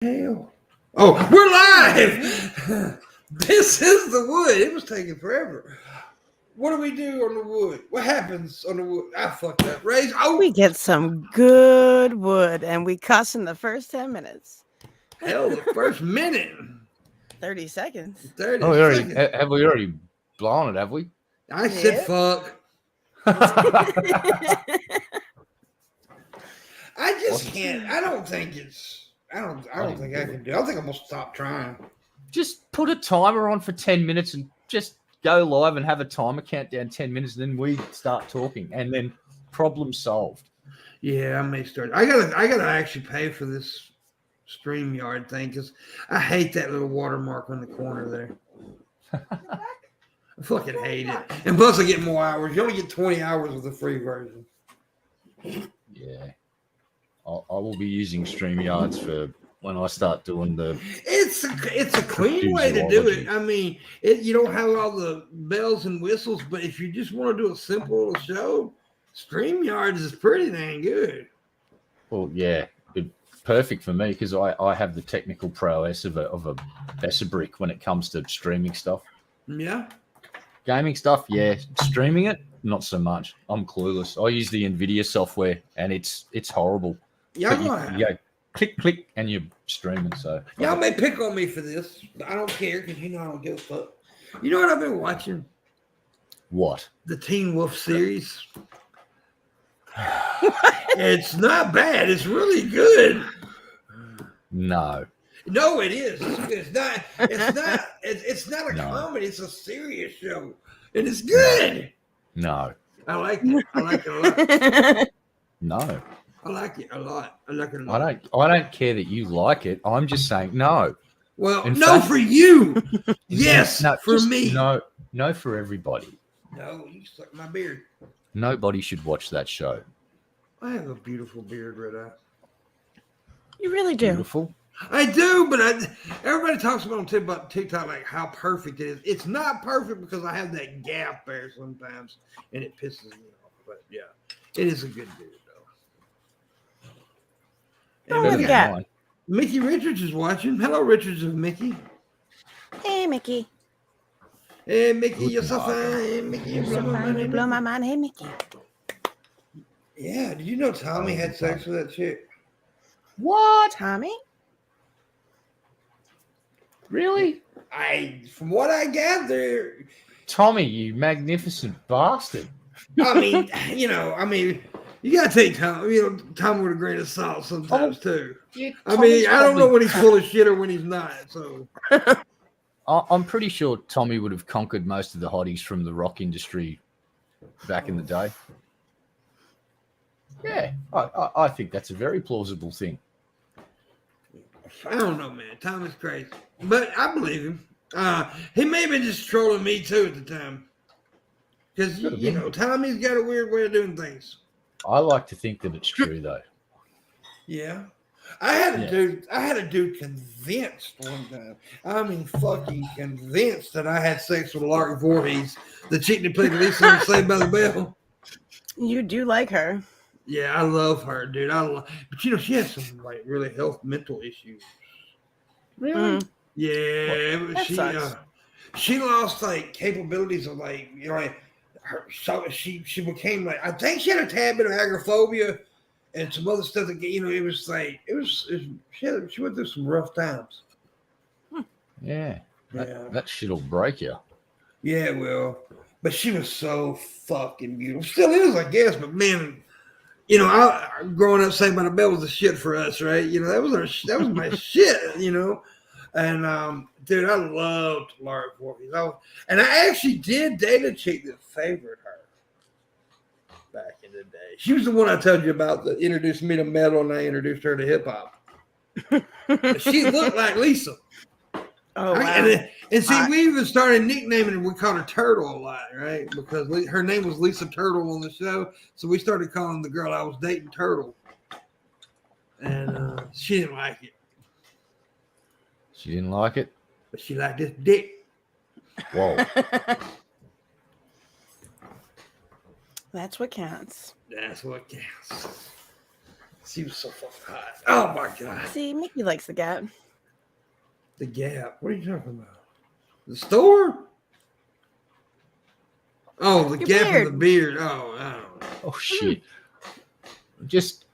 Hell. Oh, we're live. This is the wood. It was taking forever. What do we do on the wood? What happens on the wood? I fucked up. Raise. Oh, We get some good wood, and we cuss in the first 10 minutes. hell, the first minute. 30 seconds. 30 Oh, seconds. have we already blown it? Have we? I said Yep. fuck. I just can't. I don't think it's. I don't think I can do it. I think I'm gonna stop trying. Just put a timer on for 10 minutes and just go live and have a timer count down 10 minutes, and then we start talking, and then problem solved. Yeah, I may start. I gotta actually pay for this StreamYard thing because I hate that little watermark on the corner there. I fucking hate it. And plus, I get more hours. You only get 20 hours with the free version. Yeah. I will be using StreamYards for when I start doing the... It's a clean way to do it. I mean, you don't have all the bells and whistles, but if you just want to do a simple little show, StreamYards is pretty dang good. Well, yeah. Perfect for me because I have the technical prowess of a Bessabrick when it comes to streaming stuff. Yeah. Gaming stuff, yeah. Streaming it, not so much. I'm clueless. I use the NVIDIA software, and it's horrible. Yeah, you go click, and you're streaming. So y'all may pick on me for this, but I don't care because I don't give a fuck. You know what I've been watching? What? The Teen Wolf series. It's not bad. It's really good. No, it is. It's not. It's not a comedy. It's a serious show, and it's good. No. I like it. I like it a lot. No. I like it a lot. I like it a lot. I don't care that you like it. I'm just saying no. Well, no, for you. Yes, no, for me. No, for everybody. No, you suck my beard. Nobody should watch that show. I have a beautiful beard, Red Eye. You really do. Beautiful. I do, but everybody talks about TikTok like how perfect it is. It's not perfect because I have that gap there sometimes, and it pisses me off. But yeah, it is a good beard though. Oh, we got Mickey Richards is watching. Hello, Richards of Mickey. Hey, Mickey. Hey, Mickey, you're so fine. Hey, Mickey, You're so fine. You blow my mind. Hey, Mickey. Yeah, did you know Tommy had sex with that chick? What? Tommy? Really? From what I gather, Tommy, you magnificent bastard. I mean, you gotta take Tom, Tom with a grain of salt sometimes too. Yeah, I don't know when he's full of shit or when he's not. So I'm pretty sure Tommy would have conquered most of the hotties from the rock industry back in the day. Yeah, I think that's a very plausible thing. I don't know, man. Tom is crazy, but I believe him. He may have been just trolling me too at the time, because Tommy's got a weird way of doing things. I like to think that it's true though. Yeah. I had a dude convinced one time. I mean, fucking convinced that I had sex with Lark Voorhees, the chick that played Lisa in Saved by the Bell. You do like her. Yeah, I love her, dude. But she has some like really mental issues. Really? Yeah, she lost like capabilities of she became like, I think she had a tad bit of agoraphobia and some other stuff that it was like she went through some rough times. Yeah. That shit'll break you. Yeah, well, but she was so fucking beautiful. Still is, I guess. But man, growing up, Saved by the Bell was the shit for us, right? That was my shit. And dude, I loved Lark Voorhees. And I actually did date a chick that favored her back in the day. She was the one I told you about that introduced me to metal, and I introduced her to hip hop. She looked like Lisa. Oh, wow. And see, we even started nicknaming her. We called her Turtle a lot, right? Because her name was Lisa Turtle on the show. So we started calling the girl I was dating Turtle. And she didn't like it. She didn't like it? But she liked this dick. Whoa. That's what counts. That's what counts. She was so fucking hot. Oh my god. See, Mickey likes the Gap. The Gap. What are you talking about? The store? Oh, the Your Gap beard. and the beard. Oh, I don't know. Oh shit! Just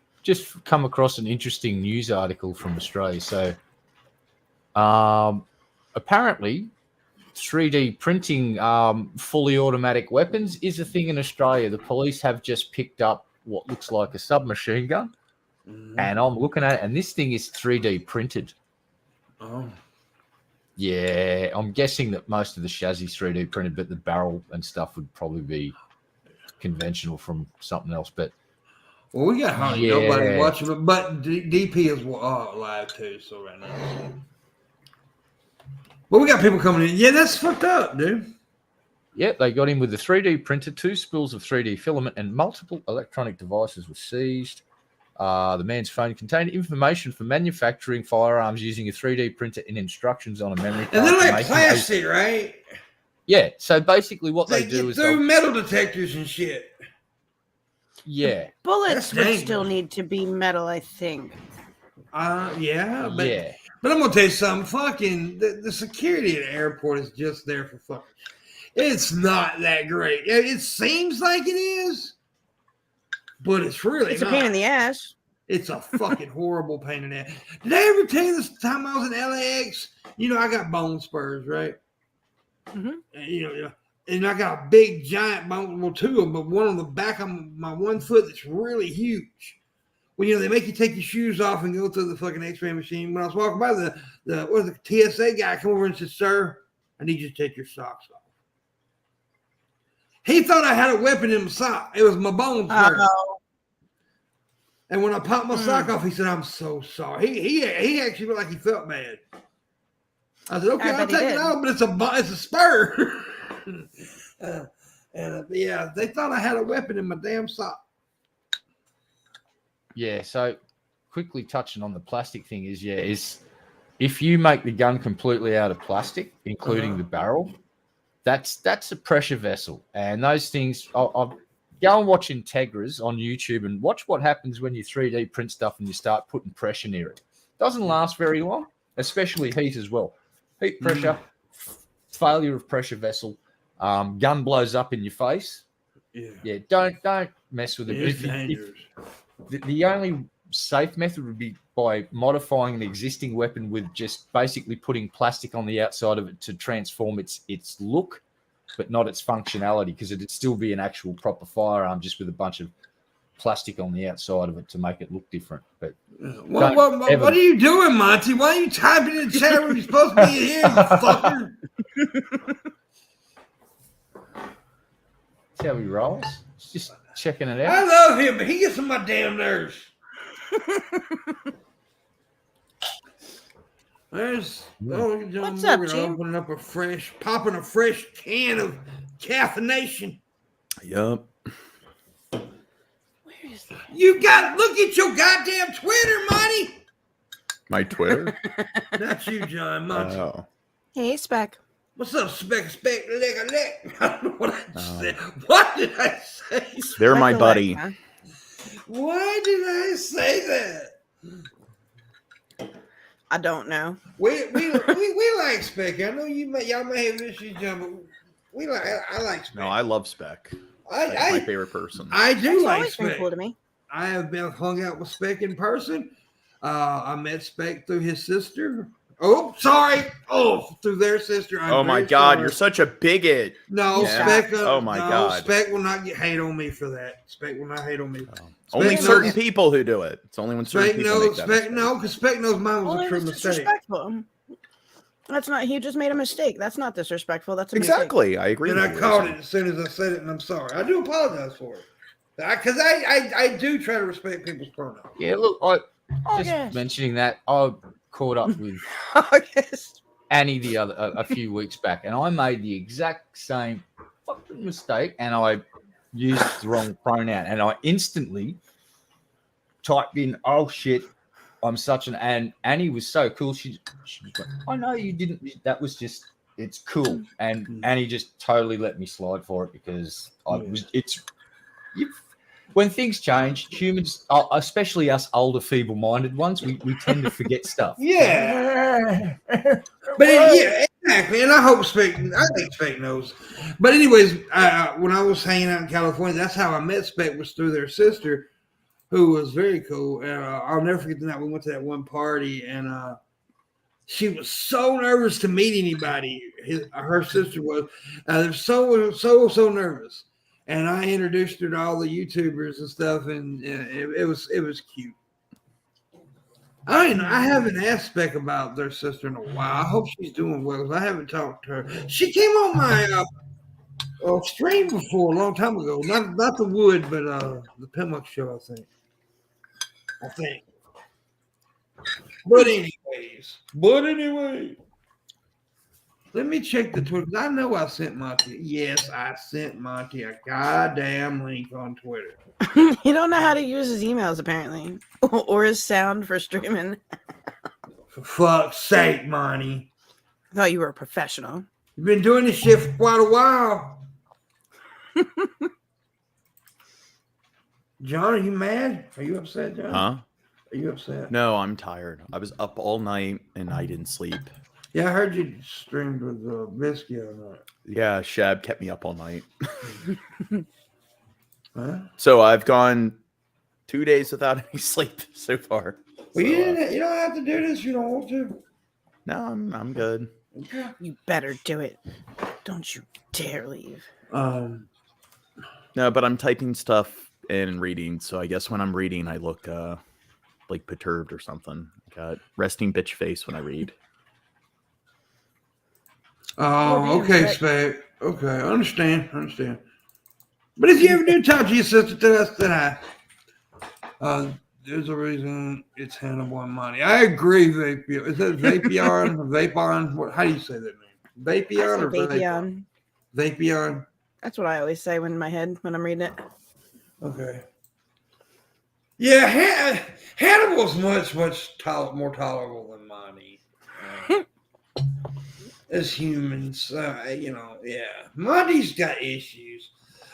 come across an interesting news article from Australia. So, apparently, 3D printing fully automatic weapons is a thing in Australia. The police have just picked up what looks like a submachine gun, and I'm looking at it, and this thing is 3D printed. Oh. Yeah, I'm guessing that most of the chassis 3D printed, but the barrel and stuff would probably be conventional from something else. But Well, we got hardly Yeah. nobody watching it, but DP is live too, so right now. But we got people coming in. Yeah, that's fucked up, dude. Yep, they got him with the 3D printer, 2 spools of 3D filament, and multiple electronic devices were seized. The man's phone contained information for manufacturing firearms using a 3D printer and instructions on a memory card. And they're to like make plastic, right? Yeah, so basically what they They do get is through metal detectors and shit. yeah, Bullets That's would still dangerous. need to be metal, I think. Yeah, but yeah. But I'm gonna tell you something. Fucking the security at the airport is just there for fucking. It's not that great. It seems like it is, but it's really It's a not. pain in the ass. It's a fucking horrible pain in the ass. Did I ever tell you this time I was in LAX? You know, I got bone spurs, right? Mhm. And, and I got a big giant bone, well, 2 of them, but one on the back of my 1 foot that's really huge. Well, they make you take your shoes off and go through the fucking X-ray machine. When I was walking by the TSA guy come over and said, "Sir, I need you to take your socks off." He thought I had a weapon in my sock. It was my bone spur. Oh, And when I popped my sock off, he said, "I'm so sorry." He actually looked like he felt bad. I said, "Okay, I I'll bet he take it did. off, but it's a spur." Yeah, they thought I had a weapon in my damn sock. Yeah, so quickly touching on the plastic thing is if you make the gun completely out of plastic, including the barrel, that's a pressure vessel. And those things, I'll go and watch Integras on YouTube and watch what happens when you 3D print stuff and you start putting pressure near it. Doesn't last very long, especially heat as well. Heat pressure, failure of pressure vessel, gun blows up in your face. Yeah, don't mess with it. It's If dangerous. the only safe method would be by modifying an existing weapon with just basically putting plastic on the outside of it to transform its look, but not its functionality, because it'd still be an actual proper firearm just with a bunch of plastic on the outside of it to make it look different. But What are you doing, Monty? Why are you typing in the chat room? You're supposed to be here, you fucker. that's how he rolls. It's just checking it out. I love him, but he gets on my damn nerves. There's John What's up, Morgan Jim? opening up popping a fresh can of caffeination. Yup. Where is that? Look at your goddamn Twitter, Monty. My Twitter? Not you, John. Monty. Oh. Hey, Spec. What's up, spec, leg, a leg? I don't know what I said. What did I say? They're my Spec-a-leg, buddy. huh? Why did I say that? I don't know. We like Spec. I know y'all may have issues, John, but I like Spec. No, I love Spec. I Spec's my favorite person. I do That's like always been Spec. cool to me. I have been hung out with Spec in person. I met Spec through his sister. Oh, sorry. Oh, through their sister. I'm Oh my very God, sorry. you're such a bigot. No, Yeah. Spec. Oh my God. Spec will not get hate on me for that. Spec will not hate on me. Only Spec certain knows- people who do it. It's only when certain Spec people knows. make that Spec mistake. no, because Spec knows mine was Well, a true it's mistake. disrespectful. That's not. He just made a mistake. That's not disrespectful. That's a Exactly. I agree. And with I you, caught Wilson. it as soon as I said it, and I'm sorry. I do apologize for it. Because I do try to respect people's pronouns. Yeah, look, I Oh, just yes. mentioning that I caught up with Oh, yes. Annie a few weeks back, and I made the exact same fucking mistake, and I used the wrong pronoun, and I instantly typed in, "Oh shit, I'm such an," and Annie was so cool. She was like, "I know you didn't. That was just, it's cool." And Annie just totally let me slide for it because I was. when things change, humans, especially us older, feeble-minded ones, we tend to forget stuff. Yeah. But yeah, exactly. And I think Spec knows. But anyways, when I was hanging out in California, that's how I met Spec, was through their sister, who was very cool. And I'll never forget the night we went to that one party, and she was so nervous to meet anybody. Her sister was. They're so nervous. And I introduced her to all the YouTubers and stuff, and it was cute. I haven't asked Spec about their sister in a while. I hope she's doing well, because I haven't talked to her. She came on my stream before a long time ago. Not the Wood, but the PIMPMUNK show, I think. But anyway, let me check the Twitter. I know I sent Monty. Yes, I sent Monty a goddamn link on Twitter. You don't know how to use his emails, apparently, or his sound for streaming. For fuck's sake, Monty. I thought you were a professional. You've been doing this shit for quite a while. John, are you mad? Are you upset, John? Huh? Are you upset? No, I'm tired. I was up all night and I didn't sleep. Yeah, I heard you streamed with Biscuit all night. Yeah, Shab kept me up all night. Huh? So I've gone 2 days without any sleep so far. Well, So, you don't have to do this. You don't want to. no, I'm good. Okay. You better do it. Don't you dare leave. No, but I'm typing stuff and reading. So I guess when I'm reading, I look like perturbed or something. Got resting bitch face when I read. Oh, okay, Spec. Okay, I understand. But if you ever do talk to your sister, tell us that there's a reason it's Hannibal and Monty. I agree, Vapion. Is that Vapion? Vapon? How do you say that name? Vapion or Vapion? Vapion. That's what I always say in my head when I'm reading it. Okay. Yeah, Hannibal's much more tolerable than Monty. As humans, yeah. Monty's got issues.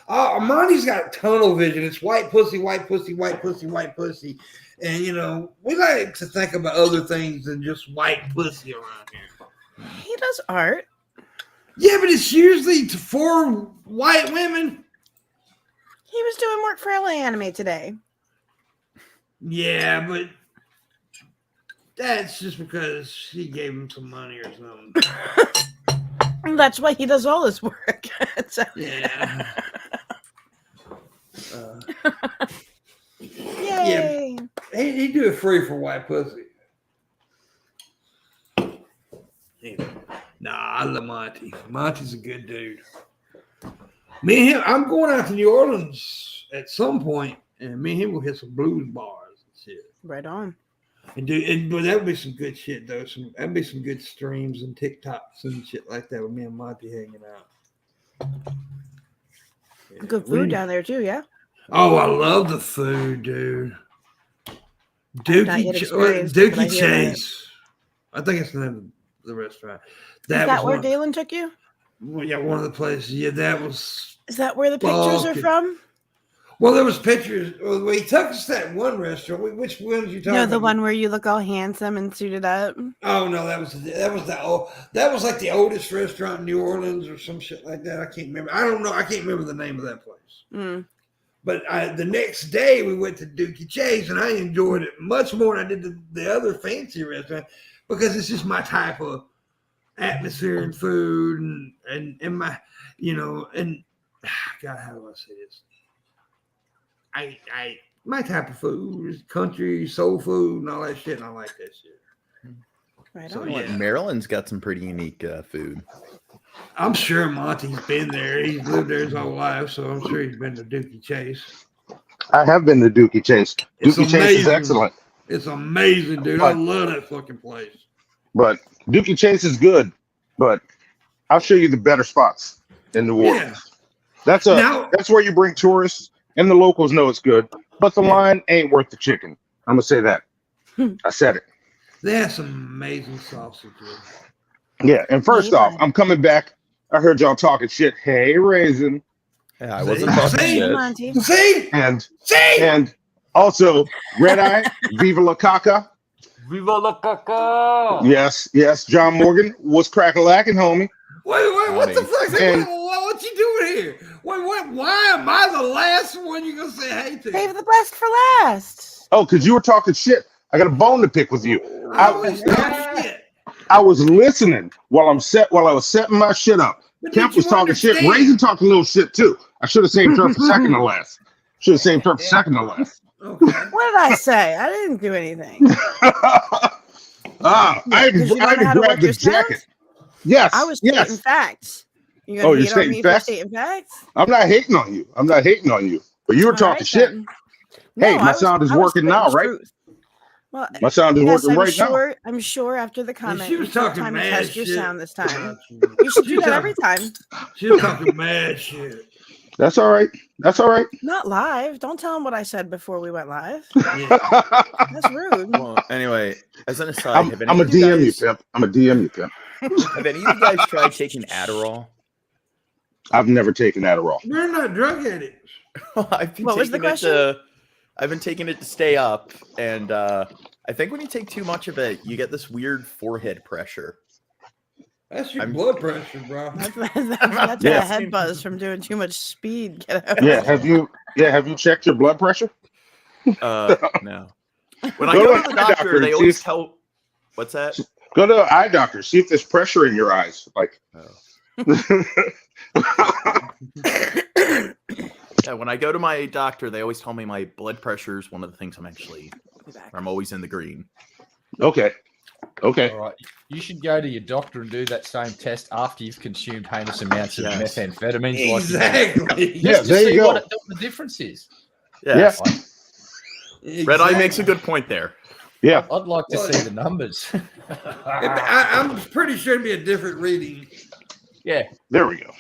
Monty's got tunnel vision. It's white pussy, white pussy, white pussy, white pussy. And, we like to think about other things than just white pussy around here. He does art. Yeah, but it's usually for white women. He was doing work for LA Anime today. Yeah, but that's just because she gave him some money or something. That's why he does all his work. Yeah. Yay! Yeah, he'd do it free for white pussy. Nah, I love Monty. Monty's a good dude. Me and him, I'm going out to New Orleans at some point, and me and him will hit some blues bars and shit. Right on. But that would be some good shit though. That'd be some good streams and TikToks and shit like that with me and Monty hanging out. Yeah. Good food down there too, yeah. Oh, I love the food, dude. Dookie Chase. I think it's the name of the restaurant. Is that where Dalen took you? Well, yeah, one of the places. Yeah, that was. Is that where the pictures are from? Well, there was pictures. Well, he took us to that one restaurant. Which one did you talk about? No, the one where you look all handsome and suited up. Oh no, that was like the oldest restaurant in New Orleans or some shit like that. I can't remember. I don't know. I can't remember the name of that place. Mm. But the next day we went to Dookie Chase, and I enjoyed it much more than I did the other fancy restaurant, because it's just my type of atmosphere and food and my, and God, how do I say this? I my type of food is country soul food and all that shit, and I like that shit. Right So, on. yeah. Maryland's got some pretty unique food. I'm sure Monty's been there. He's lived there his whole life, so I'm sure he's been to Dookie Chase. I have been to Dookie Chase. It's Dookie Chase is amazing. excellent. It's amazing, dude. I love that fucking place. But Dookie Chase is good. But I'll show you the better spots in New Orleans. Yeah. That's where you bring tourists, and the locals know it's good. But the line ain't worth the chicken. I'm gonna say that. I said it. They have some amazing sausages. Yeah. And first off, I'm coming back. I heard y'all talking shit. Hey, Raisin. Yeah, I See? wasn't talking See? shit. Come on, T. See? And and also Red Eye, Viva La Caca. Viva la caca! Yes, John Morgan was crack-a-lacking, homie. Wait, what the Howdy. fuck? And- What you doing here? Why am I the last one you gonna say hey to? Save the best for last. Oh, because you were talking shit. I got a bone to pick with you. I always talk shit. I was listening while I was setting my shit up. But Kemp did you was talking shit. understand? Raisin talking a little shit too. I should have saved her for second to last. Should have saved her for second to last. Okay. What did I say? I didn't do anything. I Did you learn had to how to grab work the your sounds? jacket. Yes, I was stating yes. facts. You Oh, gonna you're hate on stating me facts? for stating facts? I'm not hating on you. But you were All talking right, shit. then. Hey, No, my sound is I was working spitting now, right? truth. Well, My sound is yes, working right now. I'm sure after the comment, She was you took talking time to mad test your shit. sound this time. about you. You should She do that talking- every time. She was talking mad shit. That's all right. Not live. Don't tell them what I said before we went live. Yeah. That's rude. Well, anyway, as an aside, I'm have a any of you DM you, guys, pimp. I'm a DM you, pimp. have any of you guys tried taking Adderall? I've never taken Adderall. We're not drug addicts. I've been What was the taking it question? I've been taking it to stay up, and I think when you take too much of it, you get this weird forehead pressure. That's your I'm- blood pressure, bro. That's Yeah. a head buzz from doing too much speed. Get out. Yeah, have you checked your blood pressure? No. When I Go go to to the an eye doctor, doctor they and always see tell. What's that? Go to the eye doctor, see if there's pressure in your eyes. Like Yeah, when I go to my doctor, they always tell me my blood pressure is one of the things I'm always in the green. Okay. All right. You should go to your doctor and do that same test after you've consumed heinous amounts of Yes. methamphetamines. Exactly. Yeah, Just to there you see go. what the difference is. Yeah. Yeah. Red Eye makes a good point there. Yeah. I'd like to see the numbers. I'm pretty sure it'd be a different reading. Yeah. There we go.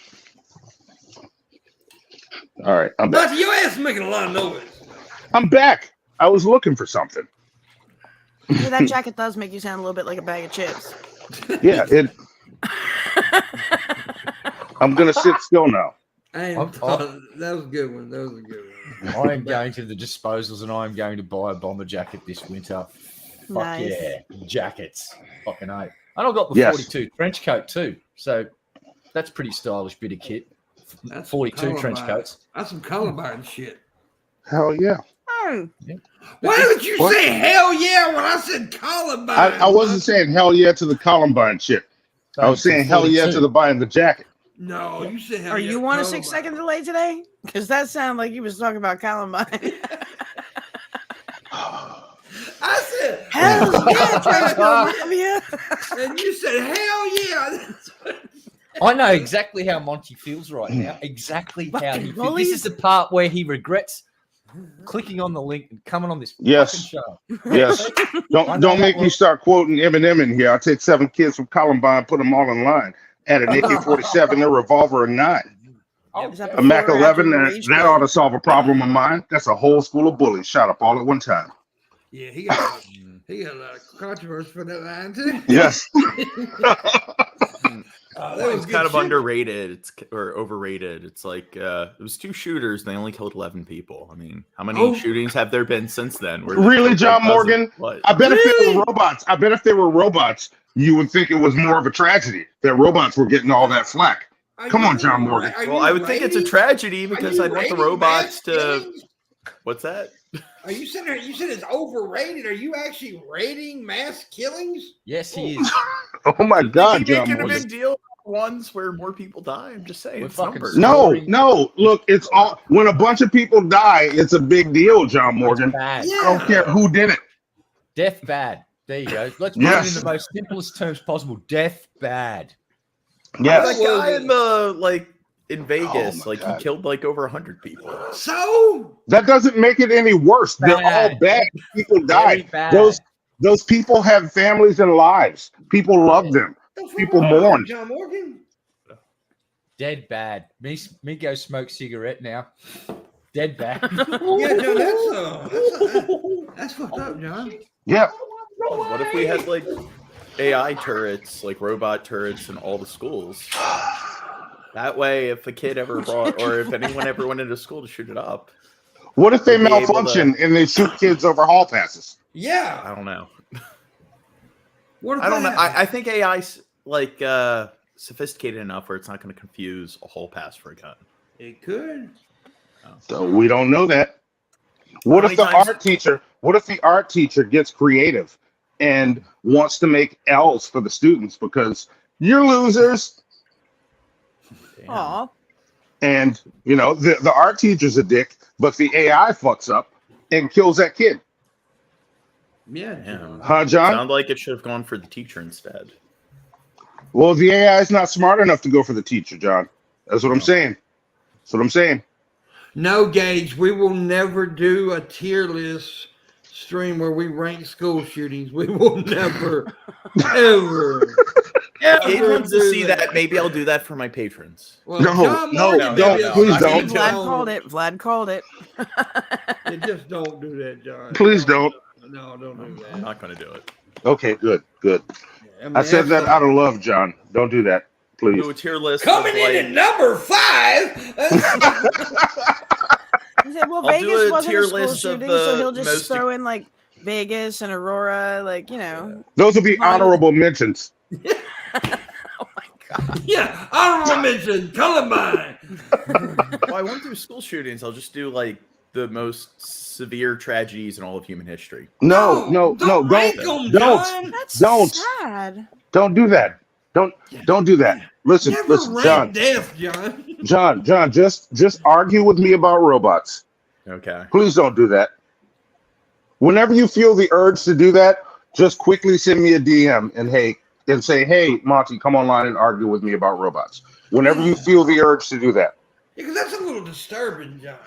All right. I'm back. But your ass making a lot of noise. I'm back. I was looking for something. Yeah, that jacket does make you sound a little bit like a bag of chips. Yeah, I'm gonna sit still now. That was a good one. That was a good one. I am going to the disposals and I am going to buy a bomber jacket this winter. Fuck Nice. yeah. Jackets. Fucking hate. And I've got the Yes. 42 trench coat too. So that's pretty stylish bit of kit. That's 42 trench Columbine. coats. That's some Columbine shit. Hell yeah. Oh, Why did you What? say hell yeah when I said Columbine? I wasn't saying hell yeah to the Columbine shit. I was saying hell yeah to the buying the jacket. No, you said hell are yeah you to on a Columbine. 6-second delay today? Because that sounded like you was talking about Columbine. I said Hell yeah, Trace Columbia. and you said hell yeah. I know exactly how Monty feels right now. Exactly how Fucking he feels. bullies. This is the part where he regrets clicking on the link and coming on this Yes. fucking show. Yes. Don't make me start quoting Eminem in here. I'll take 7 kids from Columbine, put them all in line. Add an AK-47, a revolver, a 9. Is that A Mac before or 11, after that, Rage that Quit? ought to solve a problem of mine. That's a whole school of bullies shot up all at one time. Yeah, he got a lot of controversy for that line too. Yes. That It's was good kind of shit. underrated or overrated. It's like it was 2 shooters. They only killed 11 people. I mean, how many Oh. shootings have there been since then? Where Really, they John killed dozens? Morgan? What? I bet if they Really? were robots, you would think it was more of a tragedy that robots were getting all that flack. Are Come you- on, John Morgan. are Well, you I would think it's a rating- tragedy are because you I'd want the rating robots mass to. killings? What's that? Are you saying you said it's overrated? Are you actually rating mass killings? Yes, he is. Oh my God, You're John making a Morgan. big deal. Ones where more people die. I'm just saying. We're It's fucking numbers. No. Look, it's all when a bunch of people die, it's a big deal, John Morgan. It's bad. Yeah. I don't care who did it. Death bad. There you go. Let's put Yes. it in the most simplest terms possible. Death bad. Yes. That guy in the in Vegas, my God. he killed over 100 people. So That doesn't make it any worse. They're all Bad. bad. People Very died. bad. Those people have families and lives. People love them. People mourn. John Morgan. Dead bad. Me go smoke cigarette now. Dead bad. Yeah, John, that's fucked up, John. Yeah. What if we had AI turrets, robot turrets in all the schools? That way, if a kid ever brought, or if anyone ever went into school to shoot it up, What if they We'd be able malfunction and they shoot kids over hall passes? Yeah. I don't know. What if I don't know. that I think AI's like sophisticated enough where it's not going to confuse a hall pass for a gun. It could. So we don't know that. What if the art teacher gets creative and wants to make L's for the students because you're losers? Damn. Aw. And the art teacher's a dick, but the AI fucks up and kills that kid. Yeah. Damn. Huh, John? Sound like it should have gone for the teacher instead. Well, the AI is not smart enough to go for the teacher, John. That's what I'm saying. That's what I'm saying. No, Gage, we will never do a tier list stream where we rank school shootings. We will never, ever, Patrons to see that. Maybe I'll do that for my patrons. Well, No, John no, Morgan, don't. maybe Please I'll- don't. Vlad called it. Vlad called it. You just don't do that, John. Please don't. No, don't do I'm that. not going to do it. Okay, good. mean, I said that out of love, John. Don't do that, please. Do a tier list. Coming of, in at number 5. He said, well, I'll do Vegas a wasn't tier a school list of shooting, the so he'll just most- throw in like Vegas and Aurora, like, you know. Those will be honorable mentions. Oh my God. Yeah, honorable mention, Columbine. Well, I won't do school shootings. I'll just do like the most severe tragedies in all of human history. No, rank don't, 'em, John. That's Don't. sad. don't do that. Don't do that. Listen, Never rank John. death, John. John, just argue with me about robots. Okay. Please don't do that. Whenever you feel the urge to do that, just quickly send me a DM and say, hey, Monty, come online and argue with me about robots. Whenever you feel the urge to do that. Because that's a little disturbing, John.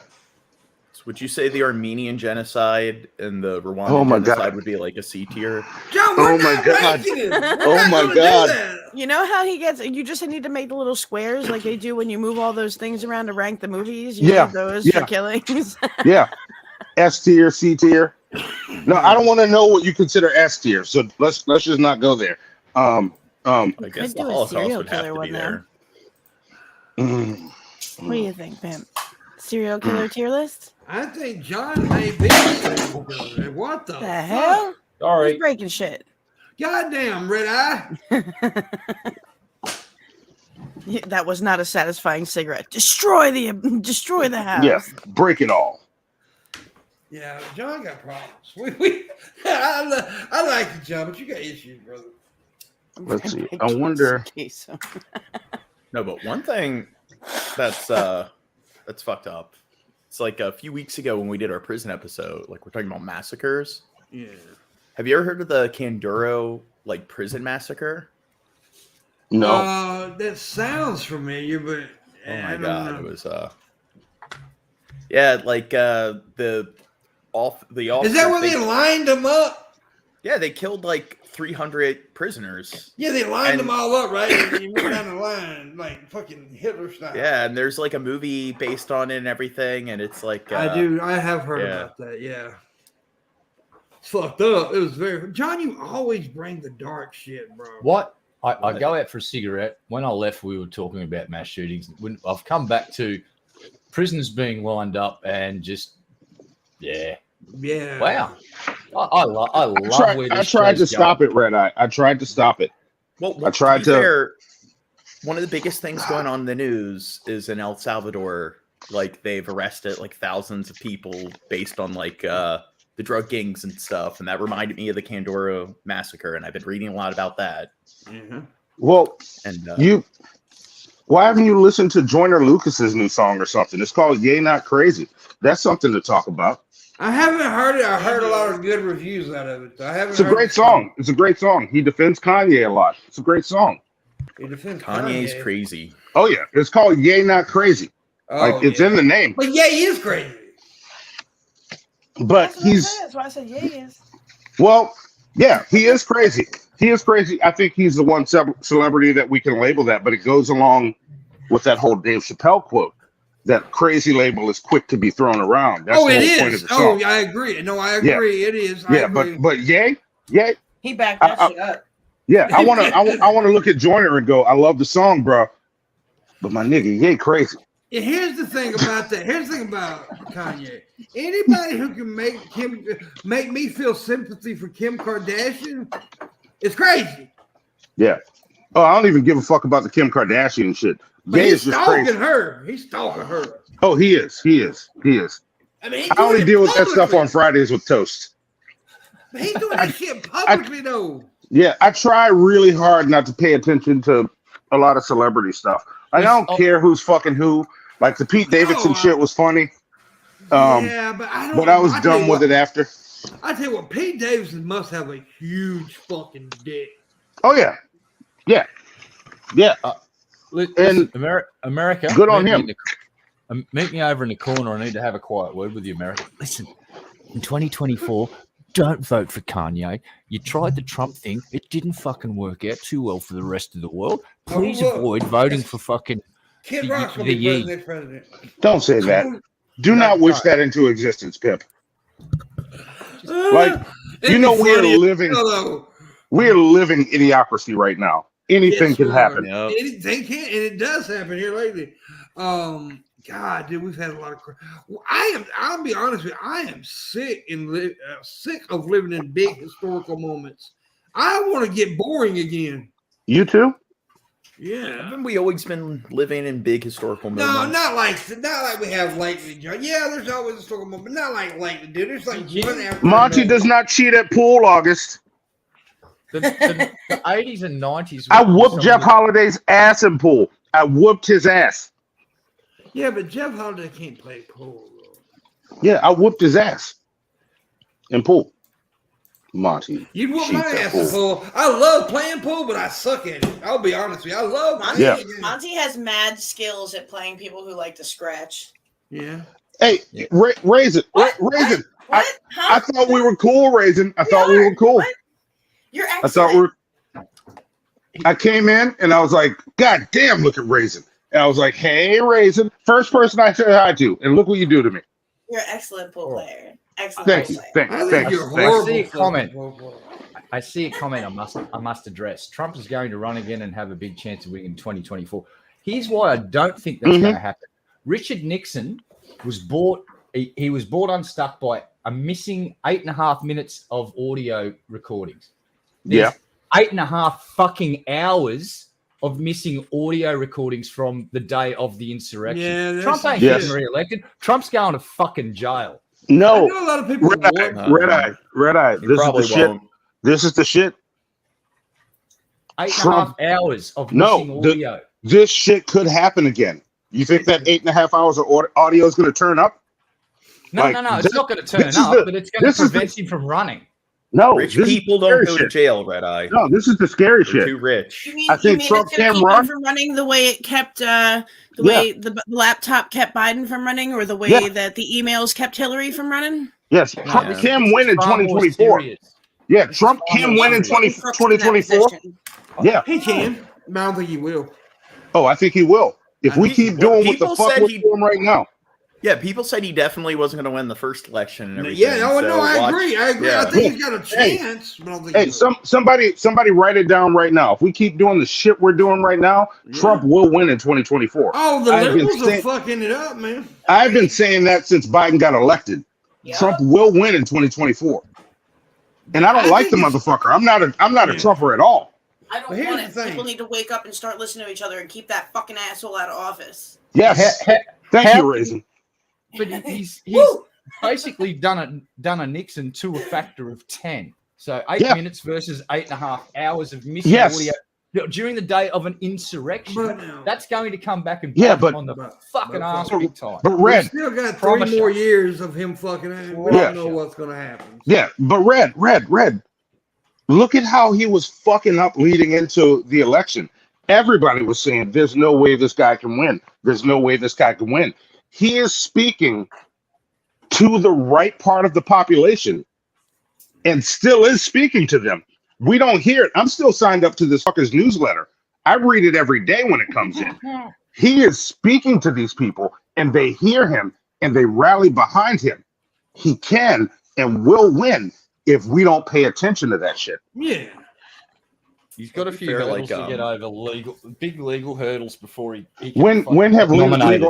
So would you say the Armenian genocide and the Rwandan Oh my genocide God. would be like a C tier? John, we're Oh my not God. ranking it. We're Oh not my gonna God. do that. You know how he gets, you just need to make the little squares like they do when you move all those things around to rank the movies. You Yeah, need those yeah. for killings. Yeah. S tier, C tier. No, I don't want to know what you consider S tier. So let's just not go there. I guess I'd the do a Holocaust serial would have killer to one be there. there. What do you think, Pimp? Serial killer tier list? I think John may be. What the The hell? Who's Sorry. breaking shit? Goddamn, Red Eye. That was not a satisfying cigarette. Destroy the house. Yeah, break it all. Yeah, John got problems. I like you, John, but you got issues, brother. Let's see. I wonder. No, but one thing that's fucked up. It's like a few weeks ago when we did our prison episode, like we're talking about massacres. Yeah. Have you ever heard of the Kanduro like prison massacre? No. That sounds familiar, but Oh I my don't god, know. it was yeah, like the Is that where they lined them up? Yeah, they killed like 300 prisoners. Yeah, they lined And- them all up, right? And you went down the line like fucking Hitler style. Yeah, and there's like a movie based on it and everything, and it's like I have heard yeah. about that. Yeah, it's fucked up. It was very. John, you always bring the dark shit, bro. What? I go out for a cigarette. When I left, we were talking about mass shootings. When I've come back to prisoners being lined up and just, yeah. Yeah. Wow. I love where I this tried to show's stop going. it, Red Eye. I tried to stop it. Well, I tried be to- fair, one of the biggest things going on in the news is in El Salvador. Like they've arrested like thousands of people based on like the drug gangs and stuff, and that reminded me of the Kanduro massacre. And I've been reading a lot about that. Mhm. Well, And why haven't you listened to Joyner Lucas's new song or something? It's called Yay Not Crazy. That's something to talk about. I haven't heard it. I heard a lot of good reviews out of it. I haven't. It's a heard great the song. It's a great song. He defends Kanye a lot. It's a great song. He defends Kanye's Kanye. crazy. Oh yeah, it's called Yay Not Crazy. Oh, Like it's yeah. in the name. But yeah, he is crazy. But That's why I said yes. well, yeah, he is crazy. He is crazy. I think he's the one celebrity that we can label that, but it goes along with that whole Dave Chappelle quote. That crazy label is quick to be thrown around. That's Oh, the it whole point of is. the song. Oh, I agree. No, I agree. It is. I Yeah, agree. but yay, He backed that shit up. yeah. I want to look at Joyner and go, I love the song, bro. But my nigga, Ye crazy. Yeah, here's the thing about that. Here's the thing about Kanye. Anybody who can make me feel sympathy for Kim Kardashian is crazy. Yeah. Oh, I don't even give a fuck about the Kim Kardashian shit. But Ye he's is just stalking crazy. her. He's stalking her. Oh, he is. I mean, I only deal with that stuff on Fridays with toast. But he's doing that shit publicly, though. Yeah, I try really hard not to pay attention to a lot of celebrity stuff. Like, I don't care who's fucking who. Like the Pete Davidson shit was funny. Yeah, but I don't. But I was done with it after. I tell you what, Pete Davidson must have a huge fucking dick. Oh yeah. Listen, America. Good on him. Meet me over in the corner. I need to have a quiet word with you, America. Listen, in 2024, don't vote for Kanye. You tried the Trump thing. It didn't fucking work out too well for the rest of the world. Please avoid voting for fucking Kid Rock's gonna be president. Don't say that. Do not wish that into existence, Pip. Like, you know, we're living idiocracy right now. Anything can happen. Yep. Anything can, and it does happen here lately. God, dude, we've had a lot of. I'll be honest with you. I am sick of living in big historical moments. I want to get boring again. You too? Yeah. Haven't we always been living in big historical moments? No, not like we have lately, John. Yeah, there's always a historical moment, but not like lately, dude. There's like one after Monty another. does not cheat at pool, August. The 80s and 90s. I whooped Jeff Holiday's ass in pool. I whooped his ass. Yeah, but Jeff Holiday can't play pool, though. Yeah, I whooped his ass in pool. Monty. You'd whoop my cheats at ass in pool. I love playing pool, but I suck at it. I'll be honest with you. I love playing it. Monty has mad skills at playing people who like to scratch. Yeah. Hey, Raisin. Raisin. What? I thought we were cool, Raisin. I thought we were cool. What? You're I excellent. thought I came in and I was like, God damn, look at Raisin. And I was like, hey, Raisin. First person I said hi to. And look what you do to me. You're an excellent pool player. Excellent. Thank pool you. player. Thank you. I see a comment I must address. Trump is going to run again and have a big chance of winning in 2024. Here's why I don't think that's going to happen. Richard Nixon was bought. He was bought unstuck by a missing 8.5 minutes of audio recordings. There's 8.5 fucking hours of missing audio recordings from the day of the insurrection. Yeah, Trump ain't getting reelected. Trump's going to fucking jail. No. I know a lot of people. Red eye. This is the shit. This is the shit. 8.5 hours of missing audio. This shit could happen again. You think that 8.5 hours of audio is going to turn up? No. It's not going to turn up, but it's going to prevent him from running. No, rich people don't go to jail, Red Eye. No, this is the scary shit. Too rich. I think Trump can run from running the way it kept way the laptop kept Biden from running, or the way that the emails kept Hillary from running. Yes, Trump can win in 2024. Yeah, Trump can win in 2024. Yeah, he can. But I don't think he will. Oh, I think he will. If we keep doing what the fuck we're doing right now. Yeah, people said he definitely wasn't going to win the first election and everything. Yeah, I agree. Yeah. I think he's got a chance. But I don't think somebody write it down right now. If we keep doing the shit we're doing right now, Trump will win in 2024. Oh, the liberals are fucking it up, man. I've been saying that since Biden got elected. Yeah. Trump will win in 2024. And I don't like the motherfucker. I'm not a Trumper at all. I don't want it. People need to wake up and start listening to each other and keep that fucking asshole out of office. Yes. Thank you, Raisin. But he's basically done a Nixon to a factor of 10. So 8 minutes versus 8.5 hours of missing audio during the day of an insurrection. That's going to come back and bite him on the fucking ass big time. But Red, we still got 3 more years of him fucking. We don't know what's going to happen. Yeah, but Red. Look at how he was fucking up leading into the election. Everybody was saying, "There's no way this guy can win. There's no way this guy can win." He is speaking to the right part of the population and still is speaking to them. We don't hear it. I'm still signed up to this fucker's newsletter. I read it every day when it comes in. He is speaking to these people and they hear him and they rally behind him. He can and will win if we don't pay attention to that shit. Yeah. He's got a few fair, hurdles like, to get over, big legal hurdles before he can When have nominated.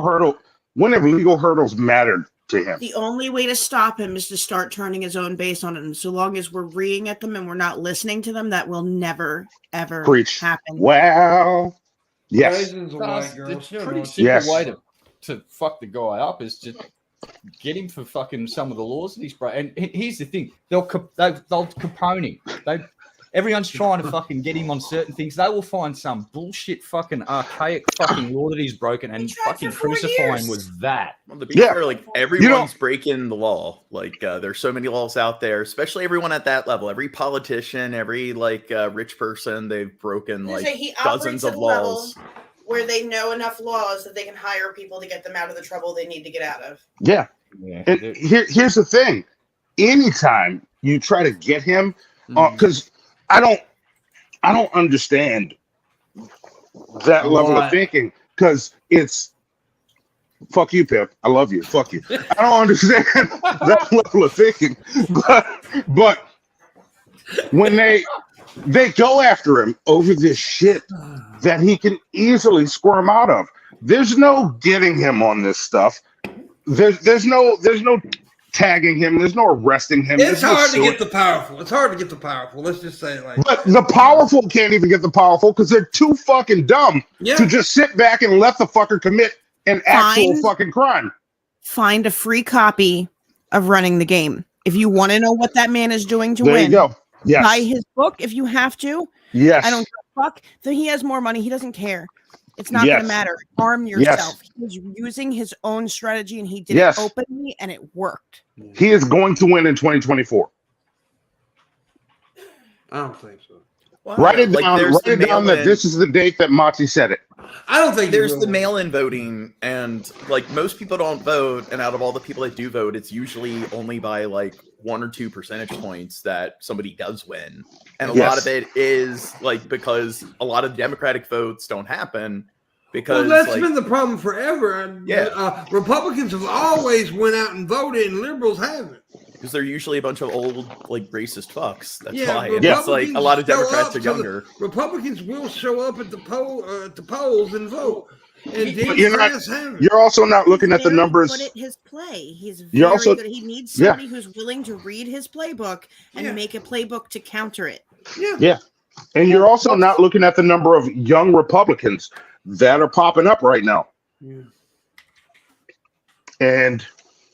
legal hurdles mattered to him? The only way to stop him is to start turning his own base on him. So long as we're reading at them and we're not listening to them, that will never, ever Preach. happen. Well, yes. Raisins a white girl. It's She a don't know pretty what she- simple Yes. way to fuck the guy up is to get him for fucking some of the laws that he's breaking. And here's the thing: they'll Capone him. Everyone's trying to fucking get him on certain things. They will find some bullshit fucking archaic fucking law that he's broken and He tried fucking for 4 crucify years. him with that. Well, to be fair, like You everyone's breaking the law. Like there's so many laws out there, especially everyone at that level. Every politician, every rich person, they've broken like He dozens operates at of a level laws. where they know enough laws that they can hire people to get them out of the trouble they need to get out of. Yeah. Yeah, And here's the thing. Anytime you try to get him, because I don't understand that level of thinking, because it's fuck you, Pip. I love you. Fuck you. I don't understand that level of thinking. But when they go after him over this shit that he can easily squirm out of, there's no getting him on this stuff. There's no tagging him. There's no arresting him. It's There's no hard to suing. get the powerful. It's hard to get the powerful. Let's just say it like But the powerful can't even get the powerful because they're too fucking dumb to just sit back and let the fucker commit an actual fucking crime. Find a free copy of Running the Game. If you want to know what that man is doing to There win, you go. Yes. buy his book if you have to. Yes. I don't give a fuck. So he has more money. He doesn't care. It's not going to matter. Arm yourself. He was using his own strategy and he did it openly and it worked. He is going to win in 2024. I don't think so. Well, Write it like, down. there's Write the it down that mail-in- this is the date that Monty said it. I don't think There's he the will. mail-in voting, and like most people don't vote, and out of all the people that do vote, it's usually only by like 1 or 2 percentage points that somebody does win. And a lot of it is like because a lot of Democratic votes don't happen because Well, that's like, been the problem forever. Yeah. Republicans have always went out and voted, and liberals haven't. because they're usually a bunch of old like racist fucks. That's Yeah, why. And it's like a lot of Republicans Democrats show are up to younger. Republicans will show up at the polls and vote. And But you're not- Democrats haven't. You're also not looking at the Very numbers. good at his play. He's very You're also- good. He needs somebody who's willing to read his playbook and make a playbook to counter it. Yeah. And you're also not looking at the number of young Republicans that are popping up right now. Yeah. And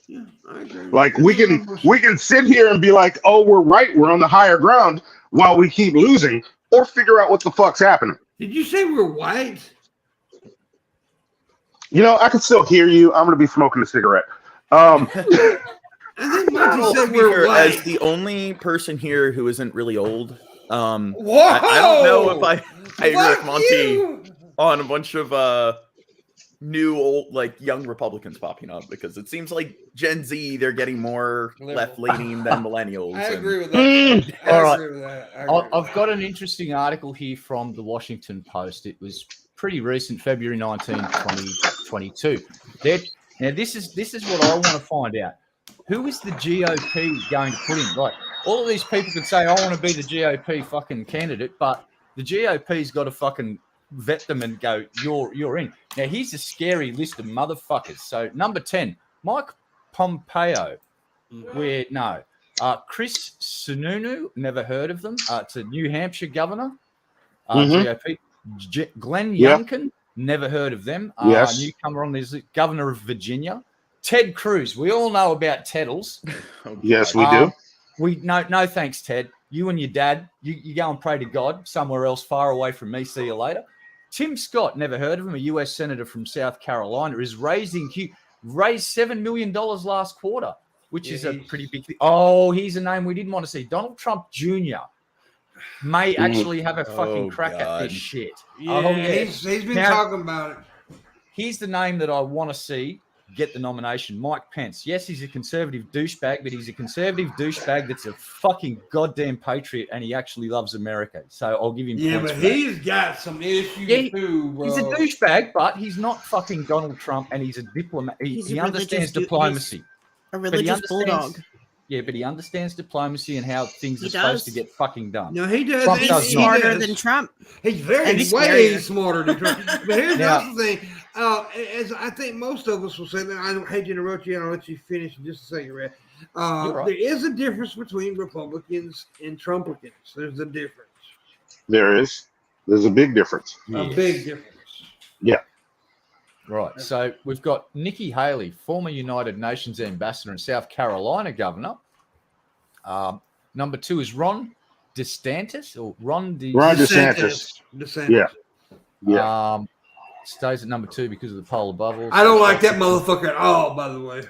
Yeah, I agree. like we can sit here and be like, oh, we're right, we're on the higher ground while we keep losing, or figure out what the fuck's happening. Did you say we're white? You know, I can still hear you. I'm gonna be smoking a cigarette. I think Mikey Well, said to be we're fair, white. as the only person here who isn't really old, Whoa! I don't know if I agree with Fuck Monty you! on a bunch of new old like young Republicans popping up because it seems like Gen Z they're getting more Liberal. left leaning than millennials. I and- agree with that. I All right. agree with that. I agree with I've that. got an interesting article here from the Washington Post. It was pretty recent, February 19, 2022. Now, this is what I want to find out. Who is the GOP going to put in? Like, all of these people can say, I want to be the GOP fucking candidate, but the GOP's got to fucking vet them and go, you're in. Now, here's a scary list of motherfuckers. So, number 10, Mike Pompeo. Chris Sununu, never heard of them. It's a New Hampshire governor, GOP. Glenn Youngkin, never heard of them. Yes. Newcomer on this, governor of Virginia. Ted Cruz, we all know about Teddles. Oh, Yes, God. we do. No thanks, Ted. You and your dad, you go and pray to God somewhere else far away from me. See you later. Tim Scott, never heard of him, a U.S. senator from South Carolina, is raised $7 million last quarter, which is a pretty big thing. Oh, here's a name we didn't want to see. Donald Trump Jr. may actually have a fucking crack at this shit. Yeah, he's been Now- talking about it. Here's the name that I want to see get the nomination. Mike Pence. Yes, he's a conservative douchebag, but he's a conservative douchebag that's a fucking goddamn patriot, and he actually loves America. So I'll give him Yeah, points but for that. he's got some issues Yeah, too, bro. He's a douchebag, but he's not fucking Donald Trump, and he's a diplomat. He's He a understands religious diplomacy. A But he religious understands- bulldog. Yeah, but he understands diplomacy and how things are supposed to get fucking done. No, he does. Trump He's does smarter than Trump. He's way scarier. smarter than Trump. But here's Now- the thing. As I think most of us will say, that I hate to interrupt you, and I'll let you finish in just a second, Red. Right. There is a difference between Republicans and Trumplicans. There's a difference. There is. There's a big difference. A big difference. Right. So we've got Nikki Haley, former United Nations ambassador and South Carolina governor. Number 2 is Ron DeSantis or Ron DeSantis. Yeah. Stays at number 2 because of the poll bubbles. I don't like that motherfucker at all, by the way.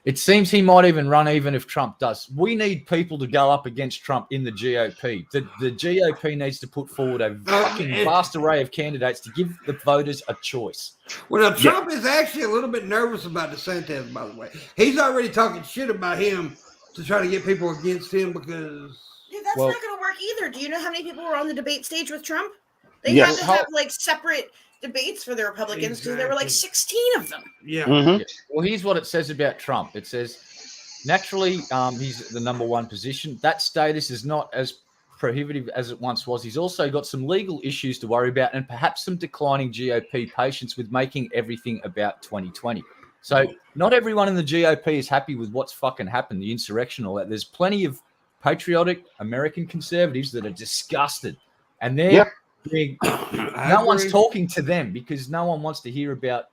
It seems he might even run even if Trump does. We need people to go up against Trump in the GOP. The GOP needs to put forward a fucking vast array of candidates to give the voters a choice. Well, now, Trump is actually a little bit nervous about DeSantis, by the way. He's already talking shit about him to try to get people against him because... Dude, that's not going to work either. Do you know how many people were on the debate stage with Trump? They had to have, like, separate debates for the Republicans because there were, like, 16 of them. Yeah. Mm-hmm. Well, here's what it says about Trump. It says, naturally, he's the number 1 position. That status is not as prohibitive as it once was. He's also got some legal issues to worry about and perhaps some declining GOP patience with making everything about 2020. So not everyone in the GOP is happy with what's fucking happened, the insurrection, all that. There's plenty of patriotic American conservatives that are disgusted. And they're no one's talking to them because no one wants to hear about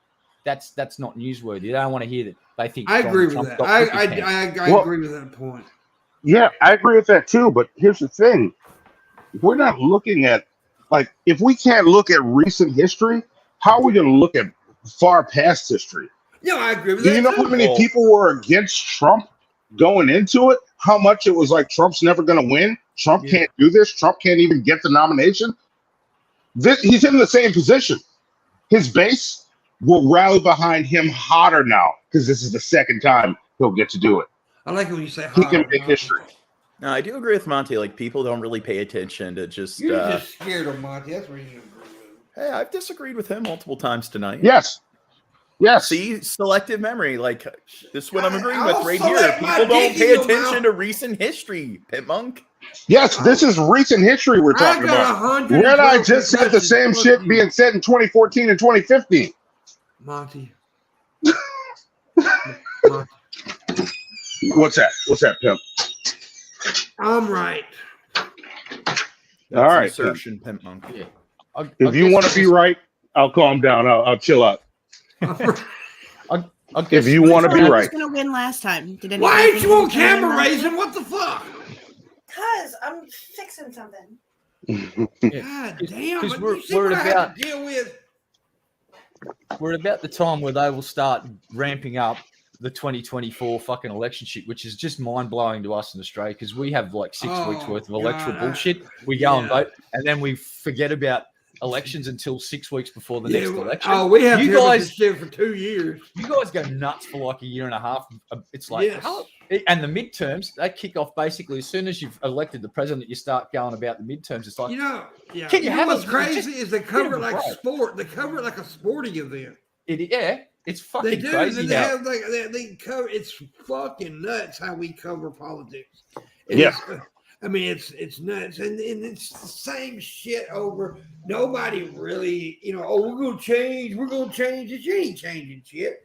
that's not newsworthy. They don't want to hear that. They think I agree with Trump that. got I Well, agree with that point. Yeah, I agree with that too. But here's the thing. We're not looking at, like, if we can't look at recent history, how are we going to look at far past history? Yeah, I agree with Do that. you know how many people were against Trump going into it? How much it was like Trump's never going to win? Trump can't do this. Trump can't even get the nomination. He's in the same position. His base will rally behind him hotter now because this is the second time he'll get to do it. I like when you say he can make history. No, I do agree with Monty. Like, people don't really pay attention to just. You're just scared of Monty. That's what you agree with. Hey, I've disagreed with him multiple times tonight. Yes. See, selective memory. Like, this is what I'm agreeing with I'll right here. select my People don't dick pay in your attention mouth. to recent history, PIMPMUNK. Yes, this is recent history we're talking about. Red and I just said the same shit being said in 2014 and 2015. Monty. What's that? What's that, Pimp? I'm right. All right. Insertion, PIMPMUNK. Yeah. If you want to be right, I'll calm down. I'll chill out. If you want to be right. I was going to win last time. Why ain't you on camera raising? What the fuck? Because I'm fixing something. God damn. Because we're about to deal with. We're about the time where they will start ramping up the 2024 fucking election shit, which is just mind blowing to us in Australia because we have like 6 weeks worth of electoral bullshit. We go and vote, and then we forget about elections until 6 weeks before the next election. Oh, we have you to guys this shit for 2 years. You guys go nuts for like a year and a half. It's like, and the midterms, they kick off basically as soon as you've elected the president, you start going about the midterms. It's like, Can you have what's crazy is they cover it like sport. They cover it like a sporting event. It's fucking they do. crazy. They have like they cover. It's fucking nuts how we cover politics. I mean, it's nuts, and it's the same shit over. Nobody really, we're gonna change. We're gonna change it. You ain't changing shit.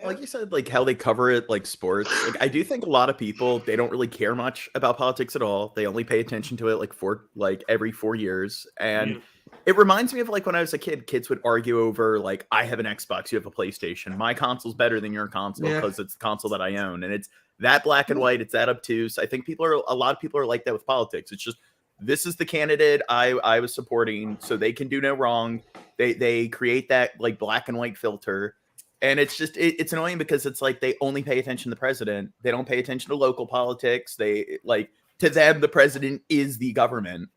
Like you said, like how they cover it like sports. Like, I do think a lot of people, they don't really care much about politics at all. They only pay attention to it like every 4 years. And it reminds me of like when I was a kid, kids would argue over like, I have an Xbox, you have a PlayStation. My console's better than your console because it's the console that I own. And it's that black and white. It's that obtuse. I think a lot of people are like that with politics. It's just, this is the candidate I was supporting, so they can do no wrong. They create that like black and white filter. And it's just, it's annoying because it's like they only pay attention to the president. They don't pay attention to local politics. They like, to them, the president is the government.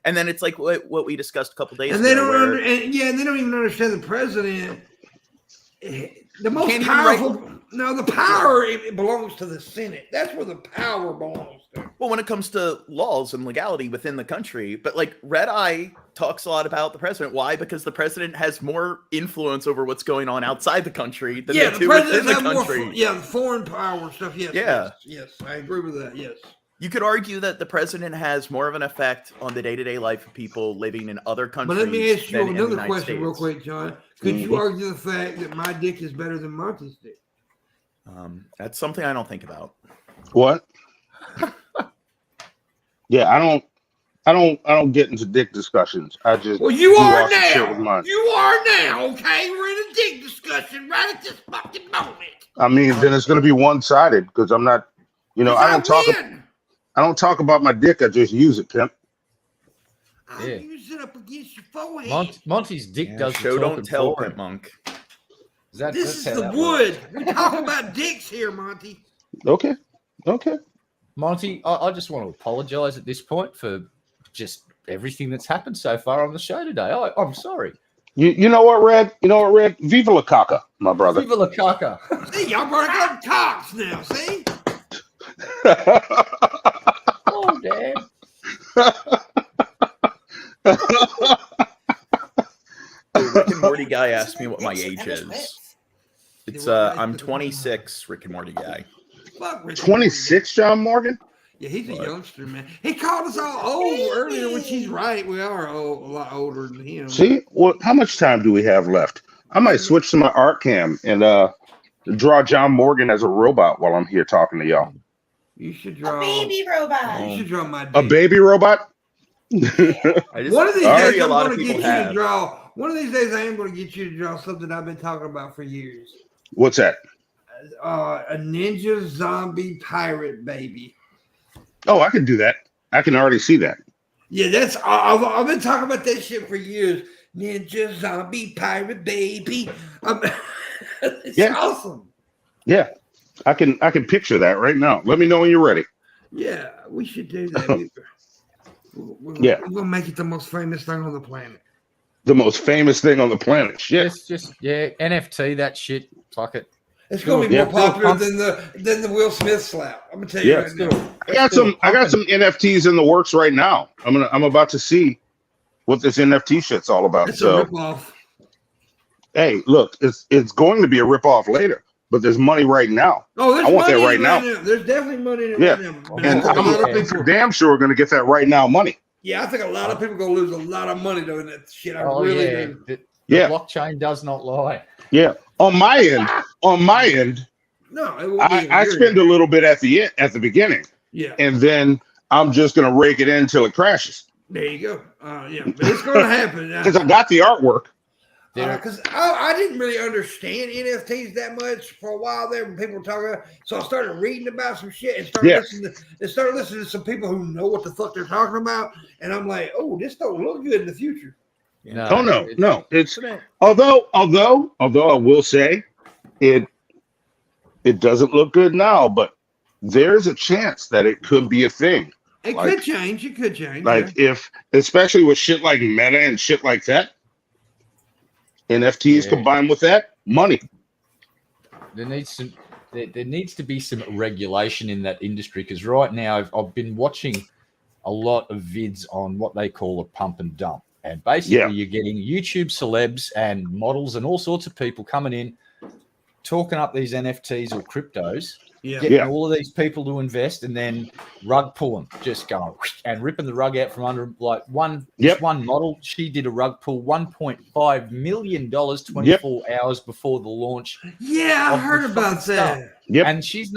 And then it's like what we discussed a couple days ago. And they don't even understand the president the most Can't even powerful. No, the power it belongs to the Senate. That's where the power belongs to. Well, when it comes to laws and legality within the country, but like Red Eye talks a lot about the president. Why? Because the president has more influence over what's going on outside the country than they do within the country. The foreign power stuff. Yes, yes, I agree with that. Yes. You could argue that the president has more of an effect on the day-to-day life of people living in other countries. But let me ask you than in the another United question States. real quick, John. Could you argue the fact that my dick is better than Monty's dick? That's something I don't think about. What? Yeah, I don't get into dick discussions. I just you do are awesome shit with now. mine. You are now. Okay, we're in a dick discussion right at this fucking moment. I mean, then it's going to be one-sided because I'm not. I don't talk about my dick. I just use it, pimp. I use it up against your forehead. Monty's dick does show the don't tell, for him. Pimp Monk. This is the wood. We're talking about dicks here, Monty. Okay. Monty, I just want to apologize at this point for just everything that's happened so far on the show today. I'm sorry. You know what, Red? Viva la caca, my brother. Viva la caca. See, y'all brought up cocks now, see? Oh, Dad. The Rick and Morty guy asked me what my age is. It's I'm 26, Rick and Morty guy. 26, John Morgan? Yeah, he's a youngster, man. He called us all old earlier, which he's right. We are a lot older than him. See, well, how much time do we have left? I might switch to my art cam and draw John Morgan as a robot while I'm here talking to y'all. You should draw a baby robot. You should draw my dick. A baby robot? One of these days, I'm going to get you have. to draw. One of these days, I am going to get you to draw something I've been talking about for years. What's that? A ninja zombie pirate baby. Oh, I can do that. I can already see that. Yeah, that's. I've been talking about that shit for years. Ninja zombie pirate baby. It's awesome. Yeah, I can picture that right now. Let me know when you're ready. Yeah, we should do that. We're gonna make it the most famous thing on the planet. The most famous thing on the planet. Shit. It's just NFT that shit. Fuck it. It's gonna be more popular than the Will Smith slap. I'm gonna tell you right now. I got some NFTs in the works right now. I'm about to see what this NFT shit's all about. It's a ripoff. Hey, look, it's going to be a ripoff later, but there's money right now. Oh, there's I want money that right now. There's definitely money in it right now. And a lot of people damn sure are going to get that right now money. Yeah, I think a lot of people are going to lose a lot of money doing that shit. I really do. The blockchain does not lie. Yeah. On my end, no, it won't be I spend a little bit at the beginning. Yeah. And then I'm just going to rake it in until it crashes. There you go. Yeah, but it's going to happen. Because I got the artwork. Because I didn't really understand NFTs that much for a while there when people were talking about it. So I started reading about some shit and started listening to some people who know what the fuck they're talking about. And I'm like, oh, this don't look good in the future. No. It's although I will say it doesn't look good now, but there's a chance that it could be a thing. It could change. It could change. Like if, especially with shit like Meta and shit like that, NFTs combined with that, money. There needs to be some regulation in that industry because right now I've been watching a lot of vids on what they call a pump and dump. And basically you're getting YouTube celebs and models and all sorts of people coming in, talking up these NFTs or cryptos, getting all of these people to invest and then rug pulling, just going and ripping the rug out from under. Like one model, she did a rug pull $1.5 million 24 hours before the launch. Yeah, I heard about that. Yep. And she's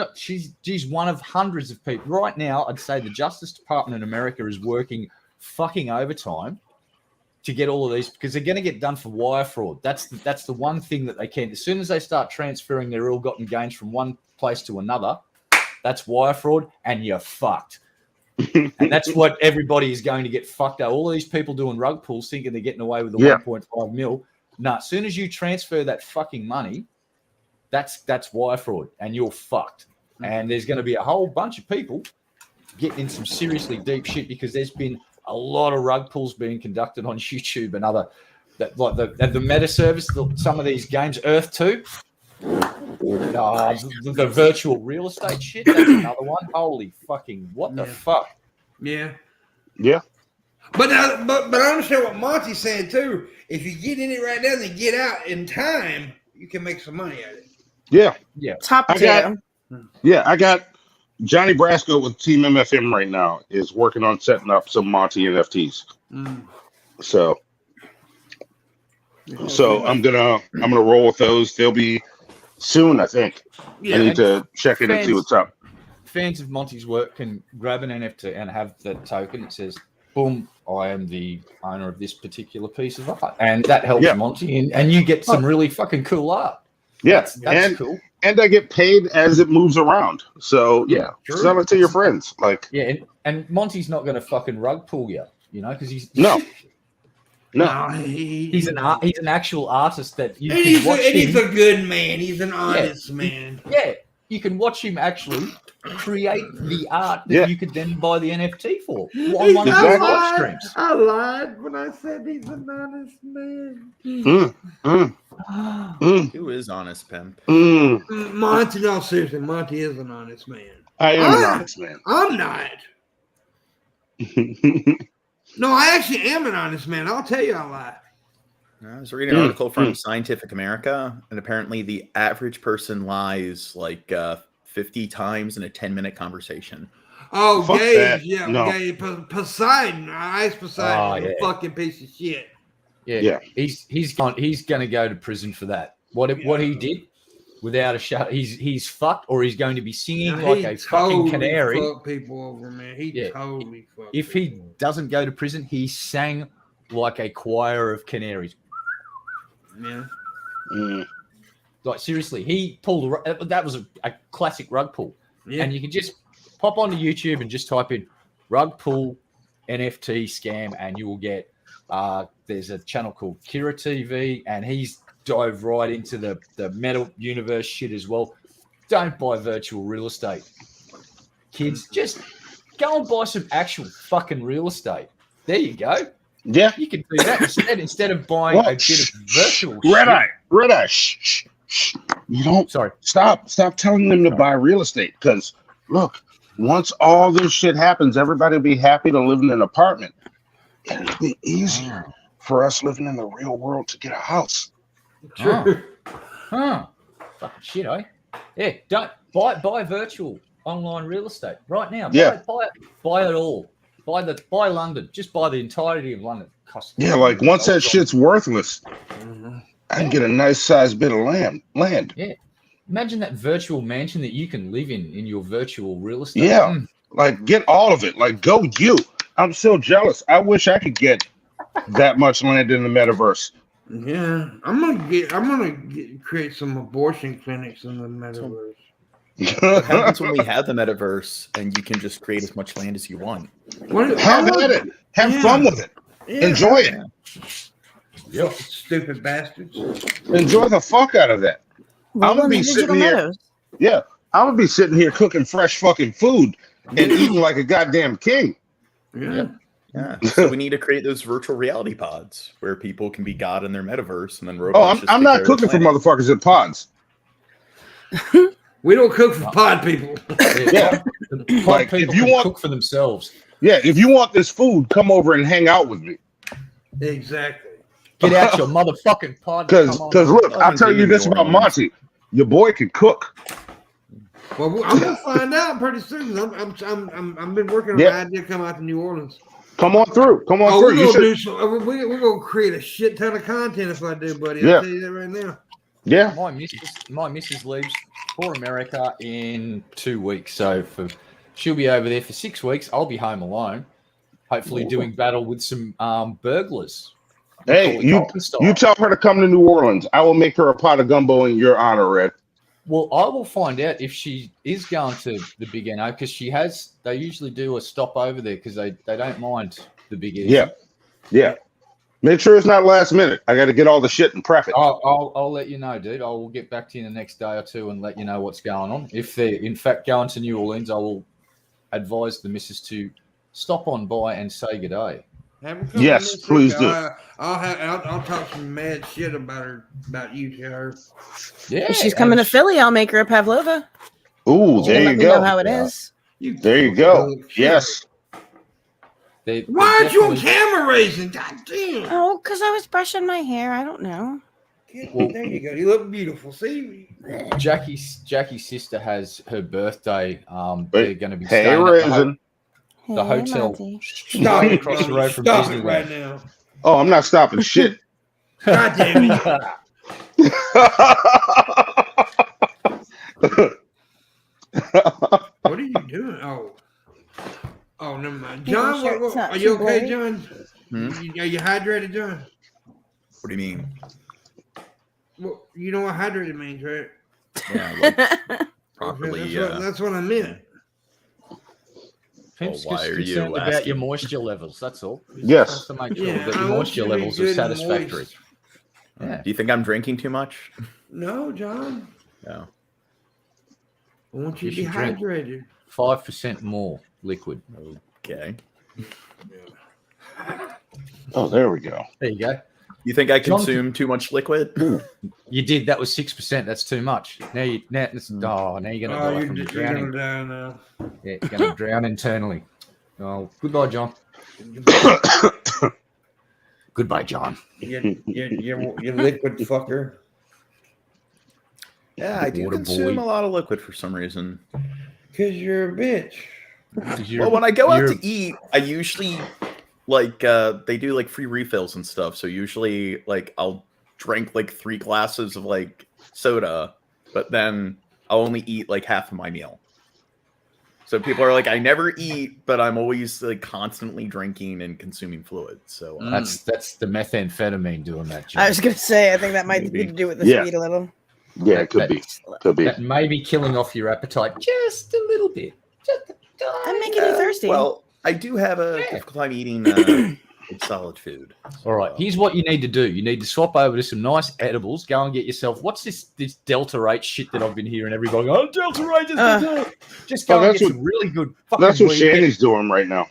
one of hundreds of people. Right now, I'd say the Justice Department in America is working fucking overtime to get all of these because they're going to get done for wire fraud. That's the one thing that they can. As soon as they start transferring their ill-gotten gains from one place to another, that's wire fraud, and you're fucked. And that's what everybody is going to get fucked out. All of these people doing rug pulls thinking they're getting away with the 1.5 mil. No, as soon as you transfer that fucking money, that's wire fraud, and you're fucked. And there's going to be a whole bunch of people getting in some seriously deep shit because there's been a lot of rug pulls being conducted on YouTube and other that like the meta service, some of these games, Earth 2. The virtual real estate shit. That's another one. Holy fucking what the fuck? Yeah. Yeah. But I understand what Monty's saying too. If you get in it right now and then get out in time, you can make some money at it. Yeah. Yeah. Top tier. I got Johnny Brasco with Team MFM right now is working on setting up some Monty NFTs. So I'm gonna roll with those. They'll be soon, I think. Yeah, I need to check in and see what's up. Fans of Monty's work can grab an NFT and have the token. It says, boom, I am the owner of this particular piece of art. And that helps Monty, and you get some really fucking cool art. Yeah, that's cool. And I get paid as it moves around. So, sell it to your friends. Like, and Monty's not going to fucking rug pull you, because he's... No. He's an actual artist that you can watch him. He's a good man. He's an honest man. Yeah, you can watch him actually create the art that you could then buy the NFT for on one of his live streams. I lied when I said he's an honest man. Who is honest, Pimp? Monty, no, seriously, Monty is an honest man. I am an honest man. I'm not. No, I actually am an honest man. I'll tell you I lie. I was reading an article from Scientific America, and apparently the average person lies like 50 times in a 10-minute conversation. Oh, Fuck Gage, that. Gage, Poseidon, Ice Poseidon, a fucking piece of shit. Yeah. He's gonna go to prison for that. What he did, without a shot, he's fucked, or he's going to be singing like a fucking canary. Fuck people over, man. He totally fucked. If he doesn't go to prison, he sang like a choir of canaries. Yeah. Like seriously, he pulled. That was a classic rug pull. Yeah. And you can just pop onto YouTube and just type in rug pull NFT scam, and you will get. There's a channel called Kira TV, and he's dove right into the meta universe shit as well. Don't buy virtual real estate, kids. Just go and buy some actual fucking real estate. There you go. Yeah, you can do that instead of buying a bit of virtual. Red eye. Shh. You don't. Sorry. Stop telling them to buy real estate, because look, once all this shit happens, everybody will be happy to live in an apartment. And it'll be easier for us living in the real world to get a house. True. Fucking shit, eh? Yeah, don't buy virtual online real estate right now. Buy it all. Buy London. Just buy the entirety of London. Like once that shit's worthless, I can get a nice sized bit of land. Yeah. Imagine that virtual mansion that you can live in your virtual real estate. Yeah. Like get all of it. Like go you. I'm so jealous. I wish I could get that much land in the metaverse. Yeah, I'm gonna create some abortion clinics in the metaverse. What happens when we have the metaverse and you can just create as much land as you want? Have at it. Have fun with it. Yeah. Enjoy it. Yep. Stupid bastards. Enjoy the fuck out of that. I'm gonna be sitting here. Yeah, I'm gonna be sitting here cooking fresh fucking food and eating like a goddamn king. Yeah. So we need to create those virtual reality pods where people can be God in their metaverse, and then robots. I'm not cooking for motherfuckers in pods. We don't cook for pod people. Yeah. Like if you want cook for themselves. Yeah, if you want this food, come over and hang out with me. Exactly. Get out your motherfucking pod. Because look, I'll tell you this about Monty. Your boy can cook. Well, I'm gonna find out pretty soon. I've been working on an idea to come out to New Orleans. Come on through. We're gonna create a shit ton of content if I do, buddy. I'll tell you that right now. Yeah. My missus leaves for America in 2 weeks, so she'll be over there for 6 weeks. I'll be home alone, hopefully doing battle with some burglars. Hey, you tell her to come to New Orleans. I will make her a pot of gumbo in your honor, Red. Well, I will find out if she is going to the Big NO, because they usually do a stop over there because they don't mind the Big NO. Yeah. Make sure it's not last minute. I got to get all the shit and prep it. I'll let you know, dude. I will get back to you the next day or two and let you know what's going on. If they're in fact going to New Orleans, I will advise the missus to stop on by and say good day. Have her come Yes, on please do. I'll talk some mad shit about you to her. Yeah, If she's coming to Philly, I'll make her a pavlova. Ooh, She there can let you me know go. how it is. There you go. Yes. Why aren't you on camera raising? God damn. Oh, because I was brushing my hair. I don't know. Well, there you go. You look beautiful. See? Jackie's sister has her birthday. They're going to be Hey, staying Raisin. at the hotel Monty. Stop right it, across the Johnny. road from Stop it Disneyland. right now. Oh, I'm not stopping shit. God damn it. What are you doing? Oh, never mind. John, are you okay, John? Are you hydrated, John? What do you mean? Well, you know what hydrated means, right? Yeah, like properly. That's what I meant. Pimp's Well, why just are you concerned about your asking? moisture levels. That's all. He just Yes. wants to make sure Yeah, that I your want moisture you to be levels are good and satisfactory. moist. Yeah. Do you think I'm drinking too much? No, John. No. I want you to be should drink hydrated. 5% more liquid. Okay. Oh, there we go. There you go. You think I consume too much liquid? You did. That was 6%. That's too much. Now you're gonna die from drowning. You're gonna drown now. Yeah, you're gonna drown internally. Oh, goodbye, John. Goodbye, John. You liquid fucker. Yeah, I do Water consume boy. a lot of liquid for some reason. Because you're a bitch. Well, when I go out to eat, I usually they do like free refills and stuff. So usually I'll drink like 3 glasses of like soda, but then I'll only eat like half of my meal. So people are like, I never eat, but I'm always like constantly drinking and consuming fluid. So that's the methamphetamine doing that, John. I was going to say, I think that might be to do with the speed a little. Yeah, it could be. That may be killing off your appetite just a little bit. I'm making you thirsty. Well, I do have a difficult time eating solid food. All right, here's what you need to do. You need to swap over to some nice edibles. Go and get yourself. What's this Delta 8 shit that I've been hearing everybody go, oh, Delta 8 just go and get some really good fucking That's what weed. Shanny's doing right now.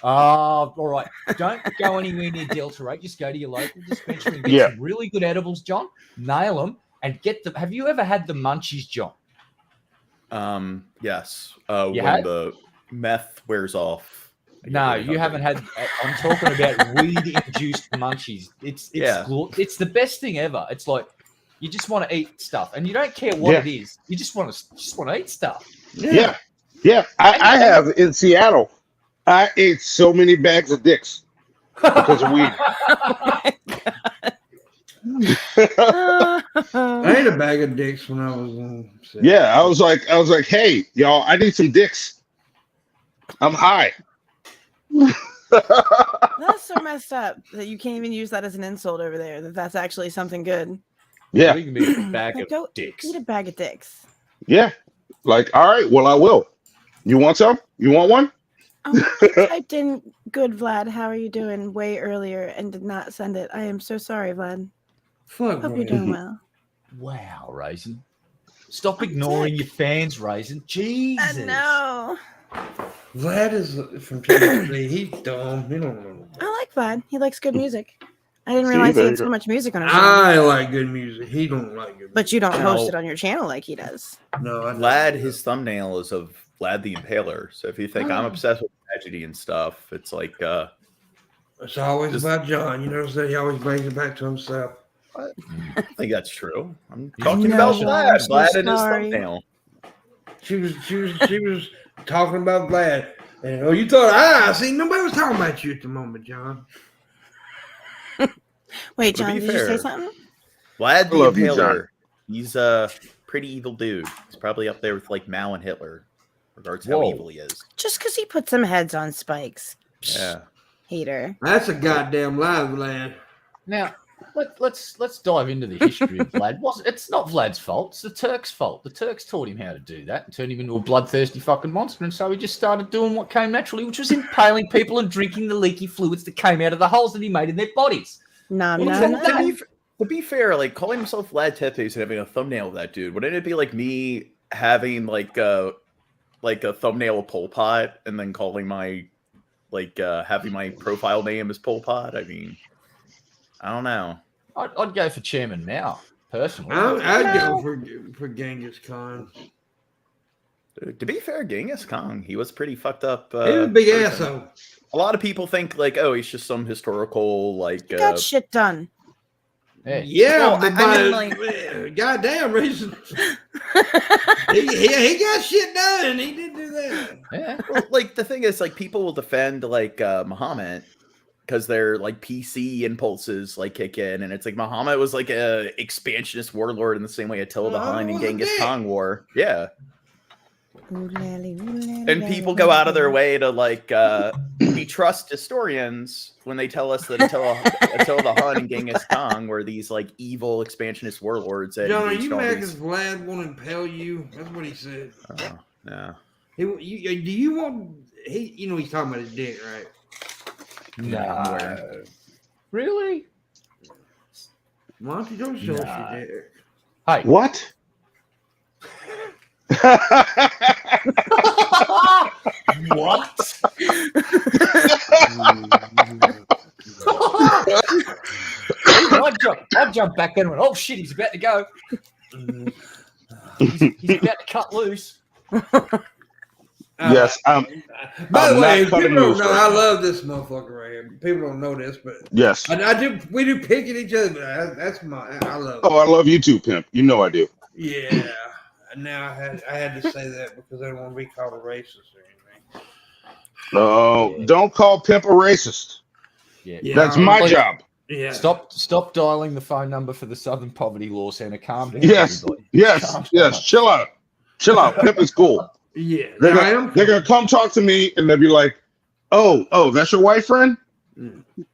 All right. Don't go anywhere near Delta 8. Just go to your local dispensary and get some really good edibles, John. Nail them and get them. Have you ever had the munchies, John? Yes. You when had? the meth wears off. No, you haven't had. I'm talking about weed-induced munchies. It's the best thing ever. It's like you just want to eat stuff, and you don't care what it is. You just want to eat stuff. Yeah. I have in Seattle. I ate so many bags of dicks because of weed. I ate a bag of dicks when I was in. Yeah, I was like, hey, y'all, I need some dicks. I'm high. That's so messed up that you can't even use that as an insult over there. That's actually something good. Yeah. You can be a bag of dicks. Eat a bag of dicks. Yeah. Like, all right, well, I will. You want some? You want one? I typed in good Vlad, how are you doing way earlier and did not send it. I am so sorry, Vlad. Fuck, hope you're doing well. Wow, Raisin. Stop ignoring your fans, Raisin. Jesus. I know. Vlad is from Tennessee. He's dumb. He don't know. I like Vlad. He likes good music. I didn't realize he had so much music on his channel. I like good music. He don't like good music. But you don't host it on your channel like he does. No, Vlad, his thumbnail is of Vlad the Impaler. So if you think I'm obsessed with tragedy and stuff, it's like it's always about John. You notice that he always brings it back to himself. I think that's true. I'm talking about Vlad. Vlad and his thumbnail. She was talking about Vlad. And you thought, see, nobody was talking about you at the moment, John. Wait, John, did you say something? Vlad the Impaler. He's a pretty evil dude. He's probably up there with like Mao and Hitler. Regards how evil he is. Just because he put some heads on spikes. Yeah. Hater. That's a goddamn lie, Vlad. Now, let's dive into the history of Vlad. It's not Vlad's fault. It's the Turks' fault. The Turks taught him how to do that and turned him into a bloodthirsty fucking monster. And so he just started doing what came naturally, which was impaling people and drinking the leaky fluids that came out of the holes that he made in their bodies. To be fair, like calling himself Vlad Tepes and having a thumbnail of that dude, wouldn't it be like me having like a thumbnail of Pol Pot and then calling my like having my profile name as Pol Pot. I mean, I don't know. I'd go for Chairman Mao personally. I'd go for Genghis Khan. To be fair, Genghis Khan, he was pretty fucked up. He was a big person. asshole. A lot of people think like, oh, he's just some historical like. He got shit done. Yeah, well, but goddamn reason. he got shit done. He did do that. Yeah. Well, like the thing is, like people will defend like Muhammad because their like PC impulses like kick in, and it's like Muhammad was like a expansionist warlord in the same way Attila the Hun and Genghis Khan were. Yeah. And people go out of their way to like we trust historians when they tell us that Attila the Hun and Genghis Khan were these like evil expansionist warlords. That John, are you mad because Vlad won't impale you? That's what he said. Oh, no. Do you want? You know he's talking about his dick, right? No. Really? Why don't you go show us your dick? Hey. What? What? I'd jump back in and went, oh shit, he's about to go. He's about to cut loose. Yes. By the way, not people don't know. right I love this motherfucker right here. People don't know this, but yes, I do. We do pick at each other. But that's my. I love. Oh, I love you too, pimp. You know I do. Yeah. Now I had to say that because I don't want to be called a racist or anything. No, don't call pimp a racist. Yeah. That's my job. Yeah. Stop dialing the phone number for the Southern Poverty Law Center. Calm down. Yes. Everybody. Yes. Calm Yes. down. Chill out. Chill out. Pimp is cool. Yeah. They're gonna come talk to me and they'll be like, oh, that's your white friend?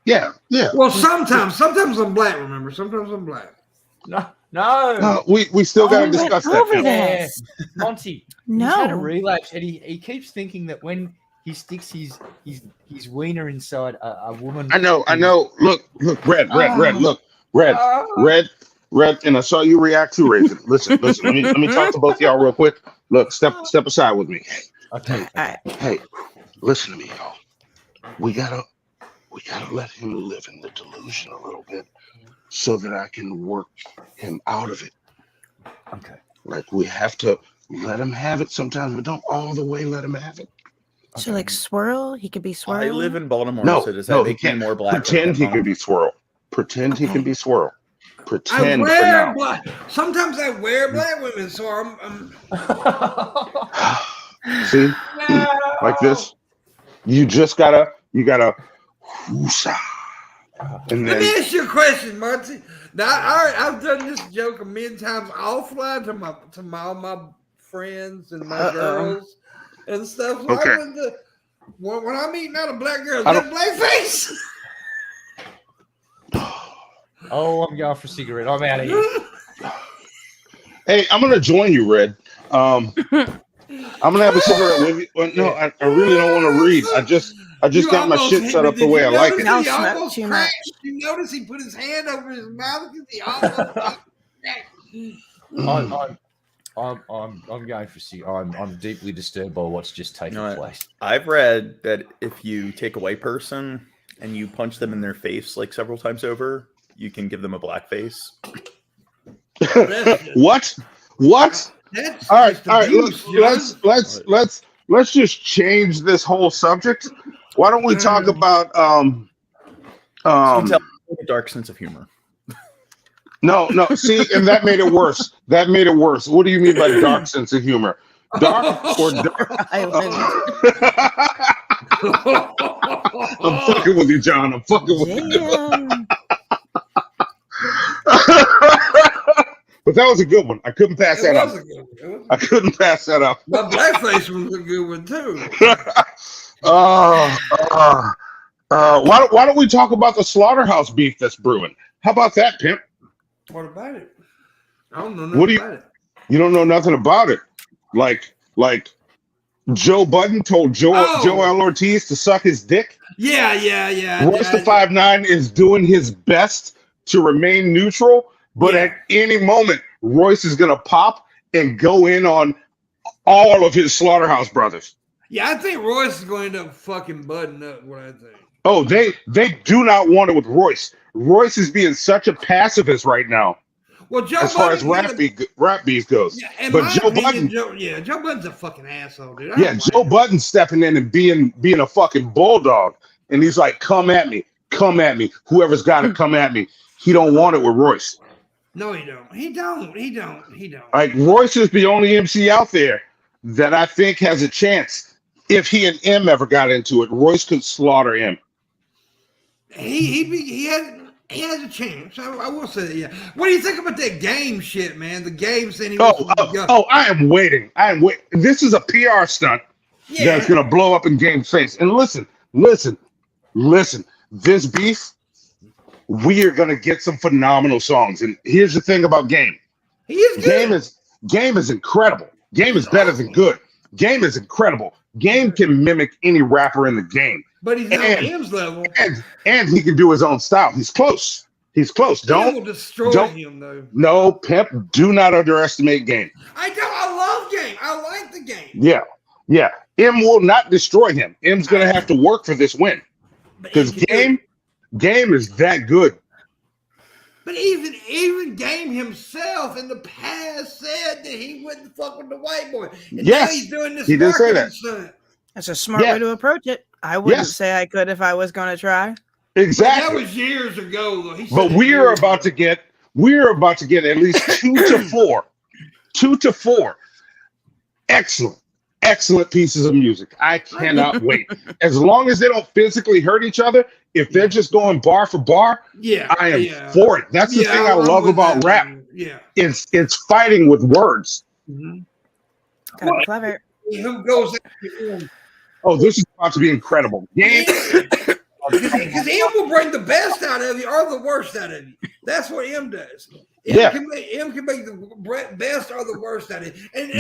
Yeah. Well, sometimes I'm black. Remember, sometimes I'm black. No. We still gotta discuss that. Yeah. Monty. No. He's had a relapse, and he keeps thinking that when he sticks his wiener inside a woman. I know. Look, red. Look, red. And I saw you react to Raisin. Listen. Let me talk to both of y'all real quick. Look, step aside with me. Okay. Hey, listen to me, y'all. We gotta let him live in the delusion a little bit, so that I can work him out of it. Okay. Like we have to let him have it sometimes, but don't all the way let him have it. So like swirl, he could be swirl. I live in Baltimore, No, so does that make he me can't. more black? Pretend he can be swirl. Pretend he can be swirl. Pretend for now. Black. Sometimes I wear black women, so I'm See, like this. You gotta whoosa. And Let then me ask you a question, Monty. Now, I've done this joke a million times offline to all my friends and my girls and stuff. So okay. When I'm eating out a black girl, is that blackface? Oh, I'm going for a cigarette. I'm out of here. Hey, I'm gonna join you, Red. I'm gonna have a cigarette with you. Well, no, I really don't want to read. I just got my shit set up the way I like it. Now smoke too much. You notice he put his hand over his mouth because he almost. I'm going for cigarette. I'm deeply disturbed by what's just taken place. I've read that if you take a white person and you punch them in their face like several times over, you can give them a black face. What? That's All right. abuse, Let's just change this whole subject. Why don't we talk about a dark sense of humor? No. See, and that made it worse. What do you mean by dark sense of humor? Dark or dark? I'm fucking with you, John. I'm fucking with you. But that was a good one. I couldn't pass that up. I couldn't pass that up. My blackface was a good one too. Why don't we talk about the slaughterhouse beef that's brewing? How about that, pimp? What about it? I don't know nothing about it. You don't know nothing about it. Like Joe Budden told Joel Ortiz to suck his dick. Yeah. Royce the 5'9" is doing his best to remain neutral, but at any moment, Royce is gonna pop and go in on all of his slaughterhouse brothers. Yeah, I think Royce is going to end up fucking budding up. What I think. Oh, they do not want it with Royce. Royce is being such a pacifist right now. Well, Joe as far Budden, as rap beef goes. Yeah, in but my Joe opinion, Budden, Joe Budden's a fucking asshole, dude. Joe Budden stepping in and being a fucking bulldog, and he's like, "Come at me, come at me. Whoever's got to come at me." He don't want it with Royce. No, he don't. He don't. Like Royce is the only MC out there that I think has a chance. If he and M ever got into it, Royce could slaughter him. He has a chance. I will say that. Yeah. What do you think about that game shit, man? The game saying he I am waiting. This is a PR stunt that's gonna blow up in Game's face. And listen. This beef, we are gonna get some phenomenal songs. And here's the thing about Game. He is good. Game is incredible. Game is better than good. Game is incredible. Game can mimic any rapper in the game. But he's not on M's level. And he can do his own style. He's close. Don't destroy him though. No, Pimp, do not underestimate Game. I love Game. I like the Game. Yeah. M will not destroy him. M's gonna have to work for this win. Because Game is that good. But even Game himself in the past said that he wouldn't fuck with the white boy. And now he's doing this. He did say that. Stunt. That's a smart way to approach it. I wouldn't say I could if I was going to try. Exactly. That was years ago, though. But we are about to get at least 2 to 4 excellent pieces of music. I cannot wait. As long as they don't physically hurt each other, if they're just going bar for bar, I am for it. That's the thing I love about rap. Yeah, it's fighting with words. Mm-hmm. Kind of clever. Who goes after him? Oh, this is about to be incredible. Because M will bring the best out of you or the worst out of you. That's what M does. M can make the best or the worst out of you. And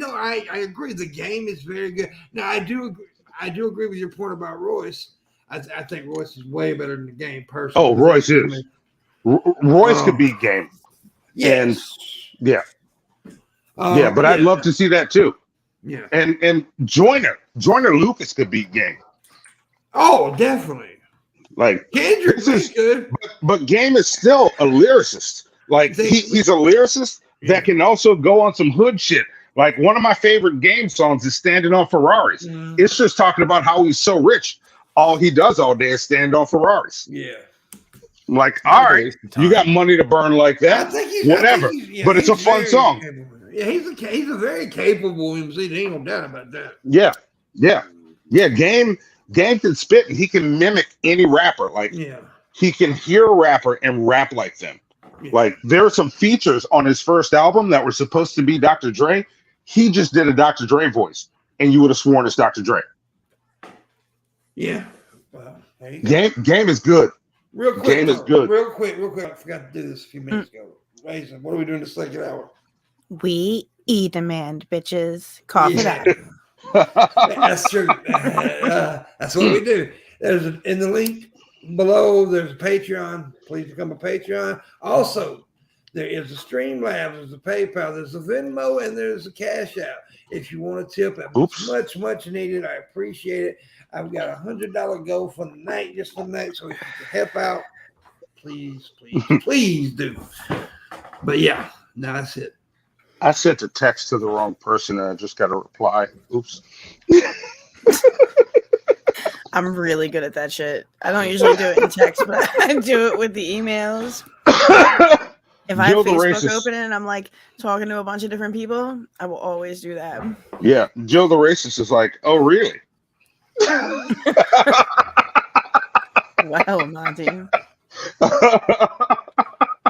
I agree. The Game is very good. Now I do agree with your point about Royce. I think Royce is way better than the Game personally. Oh, Royce is. Royce could beat Game. Yes. And but I'd love to see that too. Yeah. And Joyner Lucas could beat Game. Oh, definitely. Like Kendrick is good. But Game is still a lyricist. Like he's a lyricist that can also go on some hood shit. Like one of my favorite Game songs is Standing on Ferraris. It's just talking about how he's so rich. All he does all day is stand on Ferraris. Yeah. Like, all right, you got money to burn like that. Whatever. But it's a fun song. Capable. Yeah, he's a very capable MC. There ain't no doubt about that. Yeah. Game can spit and he can mimic any rapper. Like he can hear a rapper and rap like them. Yeah. Like there are some features on his first album that were supposed to be Dr. Dre. He just did a Dr. Dre voice, and you would have sworn it's Dr. Dre. Yeah. Well, Game is good. Real quick. Game is good. Real quick. I forgot to do this a few minutes ago. Raisin, what are we doing the second hour? We demand, bitches. Cough it out. That's true. That's what we do. In the link below, there's a Patreon. Please become a Patreon. Also, there is a Streamlabs, there's a PayPal, there's a Venmo, and there's a Cashapp. If you want to tip, it's much needed. I appreciate it. I've got $100 goal for the night, just for the night, so if you can help out, please do. But yeah, no, that's it. I sent a text to the wrong person and I just got a reply. Oops. I'm really good at that shit. I don't usually do it in text, but I do it with the emails. If I have Facebook open and I'm like talking to a bunch of different people, I will always do that. Yeah. Joe the Racist is like, oh, really? Well, Monty.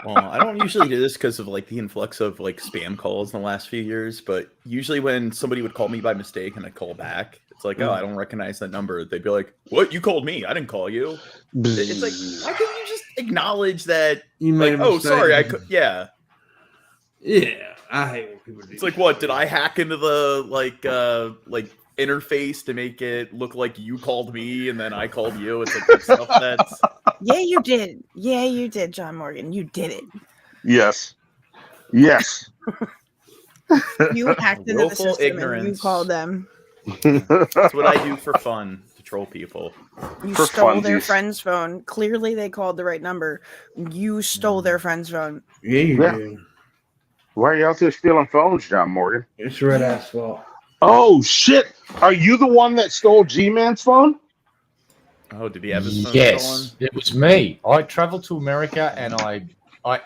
Well, I don't usually do this because of like the influx of like spam calls in the last few years, but usually when somebody would call me by mistake and I call back, it's like, oh, I don't recognize that number. They'd be like, what? You called me? I didn't call you. It's like, why couldn't you just acknowledge that? You made like, oh, sorry, I could. Yeah. Yeah, I hate when people do. It's like, what? Did I hack into the like interface to make it look like you called me and then I called you? It's like stuff that's. Yeah, you did. Yeah, you did, John Morgan. You did it. Yes. You hacked into the system and you called them. That's what I do for fun, to troll people. You For stole their funsies. friend's phone. Clearly, they called the right number. You stole their friend's phone. Yeah, you Yeah. did. Why are you out there stealing phones, John Morgan? It's red asphalt. Oh shit! Are you the one that stole G-Man's phone? Oh, did he have his phone Yes, stolen? it was me. I traveled to America, and I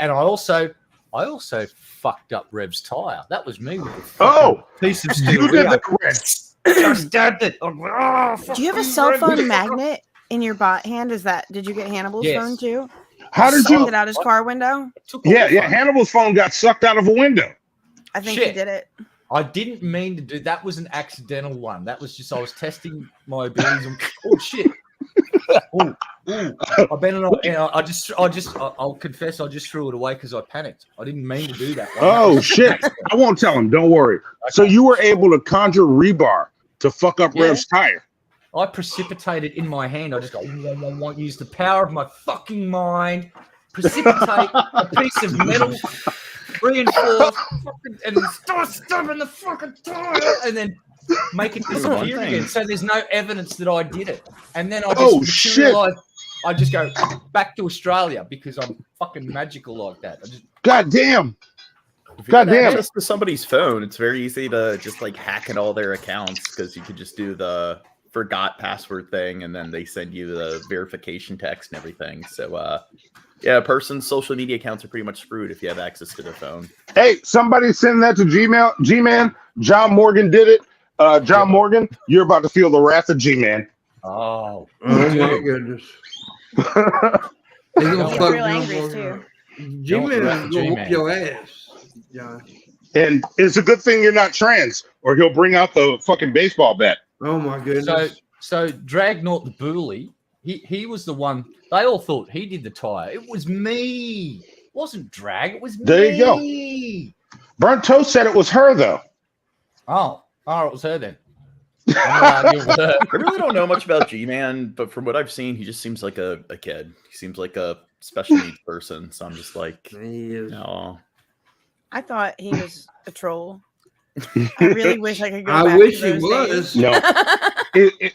also fucked up Rev's tire. That was me with the fucking piece of steel. You did that, Red. Just did it. I'm like, oh, Do you have a fucking cell Rev, phone motherfucker. magnet in your bot hand? Did you get Hannibal's Yes. phone too? How did Sucked you? it out his car window? Took all Yeah, the yeah. phone. Hannibal's phone got sucked out of a window. I think he Shit. did it. I didn't mean to do that. Was an accidental one. That was just I was testing my abilities. On, oh shit! Ooh. I better not. I'll confess. I just threw it away because I panicked. I didn't mean to do that. Oh shit! I won't tell him. Don't worry. So you were able to conjure rebar to fuck up Yeah. Rev's tire. I precipitated in my hand. I just go, use the power of my fucking mind, precipitate a piece of metal, reinforced, and then start stubbing the fucking tire, and then make it That's one disappear thing. again. So there's no evidence that I did it. And then I just Oh, shit. materialized. I just go back to Australia because I'm fucking magical like that. I just, God damn! If you got Goddamn. access to somebody's phone, it's very easy to just like hack at all their accounts because you could just do the forgot password thing and then they send you the verification text and everything. So yeah, a person's social media accounts are pretty much screwed if you have access to their phone. Hey, somebody send that to Gmail. G-Man. John Morgan did it. John Morgan, you're about to feel the wrath of G-Man. oh, Oh my dude. goodness. He's gonna He's fuck real John angry Morgan too. up. G-Man Don't is gonna whoop G-Man. your ass, John. And it's a good thing you're not trans, or he'll bring out the fucking baseball bat. Oh my goodness. So Dragnort the bully, he was the one. They all thought he did the tire. It was me. It wasn't Drag. It was There me. you go. Burnt Toast said it was her though. Oh, it was her then. I'm not arguing with her. I really don't know much about G-Man, but from what I've seen, he just seems like a kid. He seems like a special needs person. So I'm just like, He is. no. I thought he was a troll. I really wish I could go I back wish to he those was. days. No.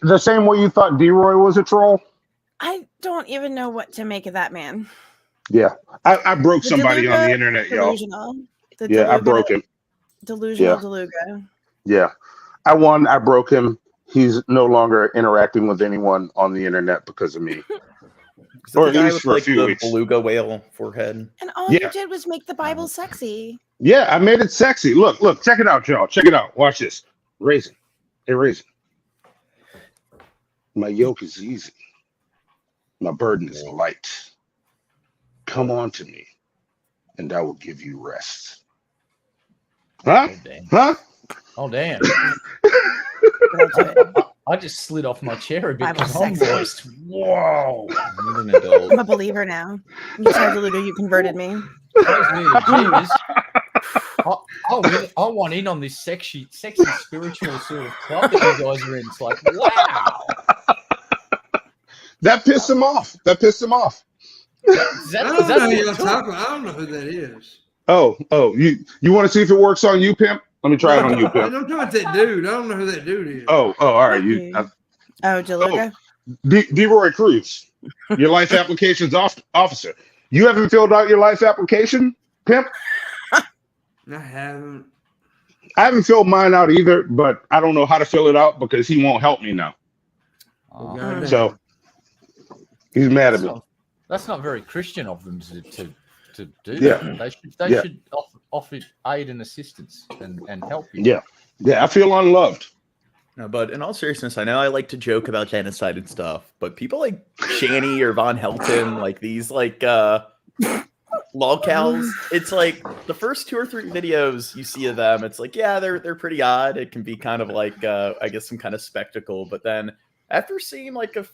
The same way you thought D-Roy was a troll. I don't even know what to make of that man. Yeah, I broke The somebody on the DeLuca, internet, y'all. Delusional. The Yeah, I DeLuca- broke him. Delusional Yeah. DeLuca. Yeah, I won. I broke him. He's no longer interacting with anyone on the internet because of me. Is that Or the at guy least with for a like few the weeks. beluga whale forehead? And all Yeah. you did was make the Bible sexy. Yeah, I made it sexy. Look, check it out, y'all. Check it out. Watch this. Raisin. Hey, Raisin. My yoke is easy. My burden is light. Come on to me, and I will give you rest. Huh? Oh, damn. Huh? Oh, damn. That's it. I just slid off my chair a bit Bible because I'm sexy. moist. Whoa. You're an adult. I'm a believer now. You told DeLuca you converted me. Those new Jews. I want in on this sexy spiritual sort of club that you guys are in. It's like, wow. That pissed him off. Is I that, don't is that know who what you're you're talking about. I don't know who that is. Oh, you want to see if it works on you, Pimp? Let me try it on you, I Pimp. don't know about that dude. I don't know who that dude is. Oh, all right. Oh, DeLuca? D-Roy Cruz, your life applications officer. You haven't filled out your life application, Pimp? I haven't. I haven't filled mine out either, but I don't know how to fill it out because he won't help me now. Oh, Goddamn. So he's mad at me. that's not very Christian of them to do Yeah. that. They Yeah. should offer aid and assistance and help you. Yeah, I feel unloved. No, but in all seriousness, I know I like to joke about genocide and stuff, but people like Shanny or Von Helton, like these like lolcows, it's like the first 2 or 3 videos you see of them, it's like, yeah, they're pretty odd. It can be kind of like I guess some kind of spectacle, but then after seeing like a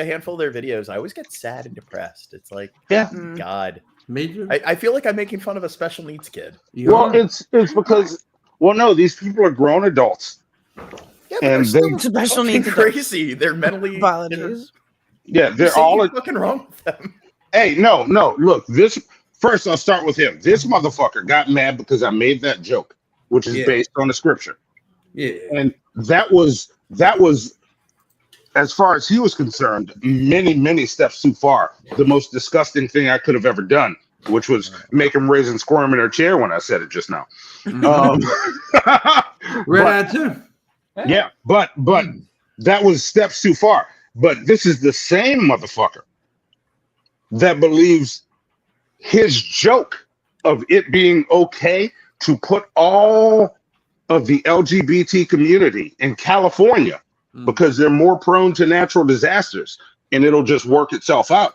handful of their videos, I always get sad and depressed. It's like, Yeah. God. Me too. I feel like I'm making fun of a special needs kid. You Well, are? it's because no, these people are grown adults. Yeah, but And they're still they- Special fucking needs adults. crazy. They're mentally Apologies. Yeah, they're There's all. something fucking wrong with them. Hey, no. Look, this first. I'll start with him. This motherfucker got mad because I made that joke, which is Yeah. based on the scripture. Yeah. And that was as far as he was concerned, many steps too far. The most disgusting thing I could have ever done, which was make him raise and squirm in her chair when I said it just now. Red Eye too. Yeah, but that was steps too far. But this is the same motherfucker that believes his joke of it being okay to put all of the LGBT community in California because they're more prone to natural disasters and it'll just work itself out.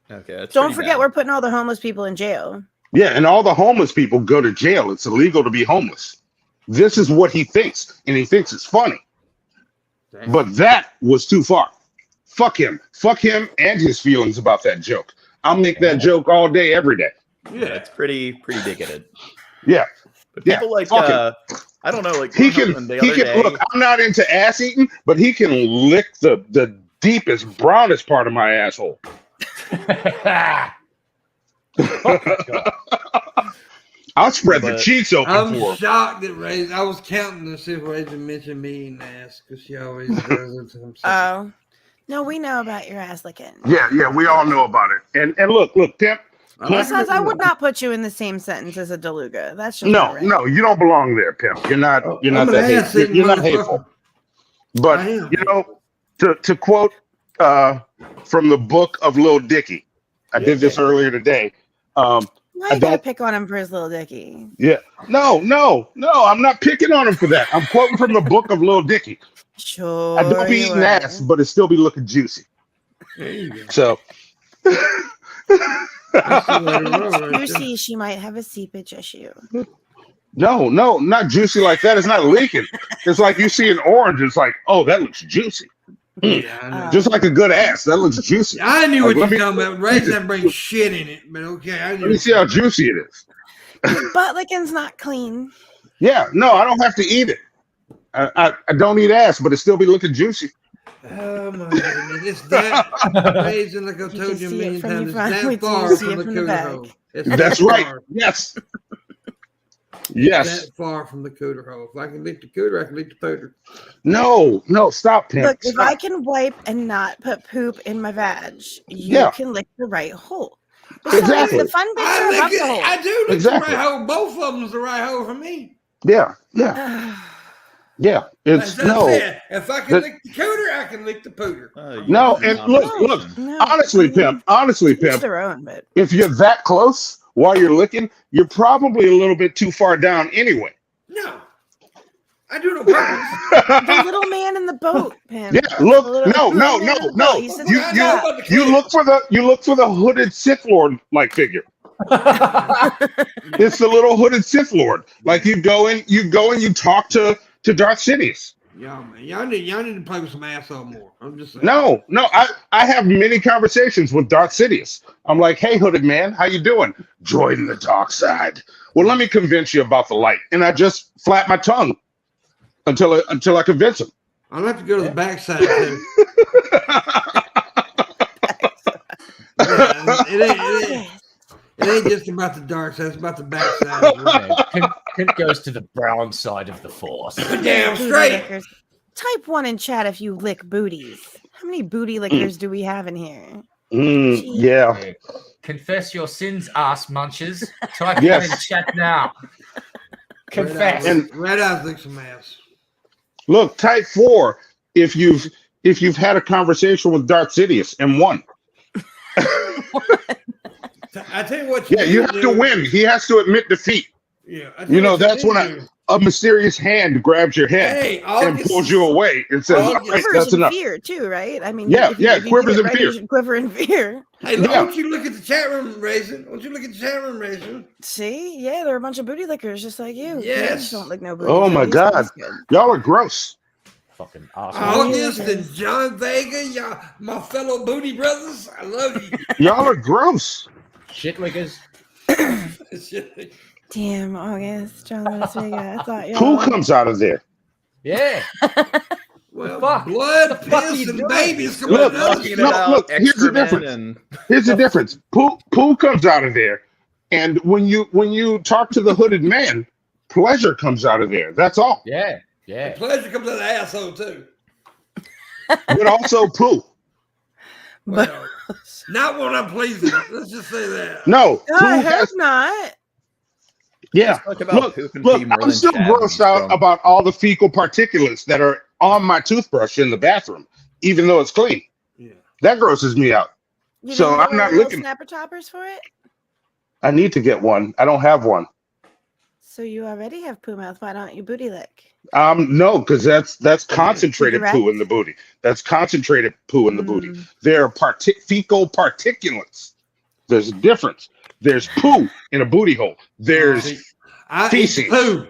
Okay. Don't forget, we're putting all the homeless people in jail. Yeah, and all the homeless people go to jail. It's illegal to be homeless. This is what he thinks, and he thinks it's funny. Damn. But that was too far. Fuck him. Fuck him and his feelings about that joke. I'll make that joke all day, every day. Yeah, it's pretty bigoted. Yeah. But people like I don't know, like he can look, I'm not into ass eating, but he can lick the deepest, brownest part of my asshole. I'll spread the cheeks open for him. I'm shocked that Ray. I was counting to see if Rachel mentioned me eating ass because she always does it to himself. Oh, no, we know about your ass licking. Yeah, we all know about it. And look, Pimp. Besides, I would not put you in the same sentence as a DeLuga. That's just no, you don't belong there, Pimp. You're not that hateful. You're not hateful. But you know, to quote from the book of Lil Dicky, I did this earlier today. Why you gotta pick on him for his little Dicky? Yeah. No, I'm not picking on him for that. I'm quoting from the book of Lil Dicky. Sure. I don't be eating ass, but it still be looking juicy. There you go. So juicy, she might have a seepage issue. No, not juicy like that. It's not leaking. It's like you see an orange, it's like, oh, that looks juicy. Yeah, just like a good ass. That looks juicy. I knew what you were talking about. Raisin that brings shit in it, but okay. Let me see how juicy it is. Butt licking's not clean. Yeah, no, I don't have to eat it. I don't eat ass, but it still be looking juicy. Oh my goodness. It's that Raisin, like I've told you a million times, it's that far from the cooter hole. That's right. Yes. That far from the cooter hole. If I can lick the cooter, I can lick the pooter. No, stop, Pimp. Look, if I can wipe and not put poop in my vag, you can lick the right hole. Besides, exactly. The fun bits are up the hole. I do lick the right hole. Both of them's the right hole for me. Yeah. It's no. If I can lick the cooter, I can lick the pooter. No, and look. Honestly, Pimp. Their own, but if you're that close while you're licking, you're probably a little bit too far down anyway. No, I do no purpose. The little man in the boat, Pam. Yeah, look, no. You look for the hooded Sith Lord like figure. It's the little hooded Sith Lord. Like you go in, you talk to Darth Sidious. Y'all need to play with some asshole more. I'm just saying. No, I have many conversations with Darth Sidious. I'm like, hey, hooded man, how you doing? Join the dark side. Well, let me convince you about the light, and I just flap my tongue until I convince him. I'll have to go to the backside too. It ain't just about the dark side; it's about the backside. Pimp goes to the brown side of the force. Damn straight. Type 1 in chat if you lick booties. How many booty lickers do we have in here? Yeah. Confess your sins, ass munchers. Type in chat now. Confess. Red Eyes lick some ass. Look, type 4 if you've had a conversation with Darth Sidious and won. I tell you what. You have to win. He has to admit defeat. Yeah, that's when a mysterious hand grabs your head and pulls you away and says, "All right, that's enough." Fear too, right? I mean, if quivers in fear. Quiver in fear. Hey, don't you look at the chat room, Raisin? Won't you look at the chat room, Raisin? See, there are a bunch of booty lickers just like you. Yes, don't lick no booty. Oh my God, y'all are gross. Fucking awesome. August and John Vega, y'all, my fellow booty brothers, I love you. Y'all are gross. Shit lickers. Damn, August, John Las Vegas. I thought Who comes out of there? Yeah. Well, blood, piss, and babies come look, out. Look, here's the difference. Here's the difference. Poo comes out of there, and when you talk to the hooded man, pleasure comes out of there. That's all. Yeah. Yeah. And pleasure comes out of the asshole too. But also poo. Well, not when I'm pleasing. Let's just say that. No, I poo hope has. not. Yeah. Talk about poop and pee Look, more I'm than still Chad when grossed he's out drunk. about all the fecal particulates that are on my toothbrush in the bathroom, even though it's clean. Yeah. That grosses me out. You So didn't get I'm one not of the little looking. snapper toppers for it? I need to get one. I don't have one. So you already have poo mouth. Why don't you booty lick? No, because that's concentrated Direct? poo in the booty. That's concentrated poo in the booty. There are fecal particulates. There's a difference. There's poo in a booty hole. There's I feces. eat poo.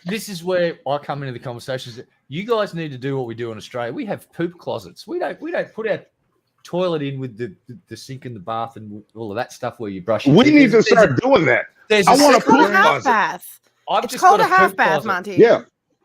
This is where I come into the conversations. You guys need to do what we do in Australia. We have poop closets. We don't put our toilet in with the sink in the bath and all of that stuff where you brush your We teeth. need to start doing that. There's I want a It's called a poop half closet. bath. I've It's just called got a half poop bath, closet. Monty. Yeah.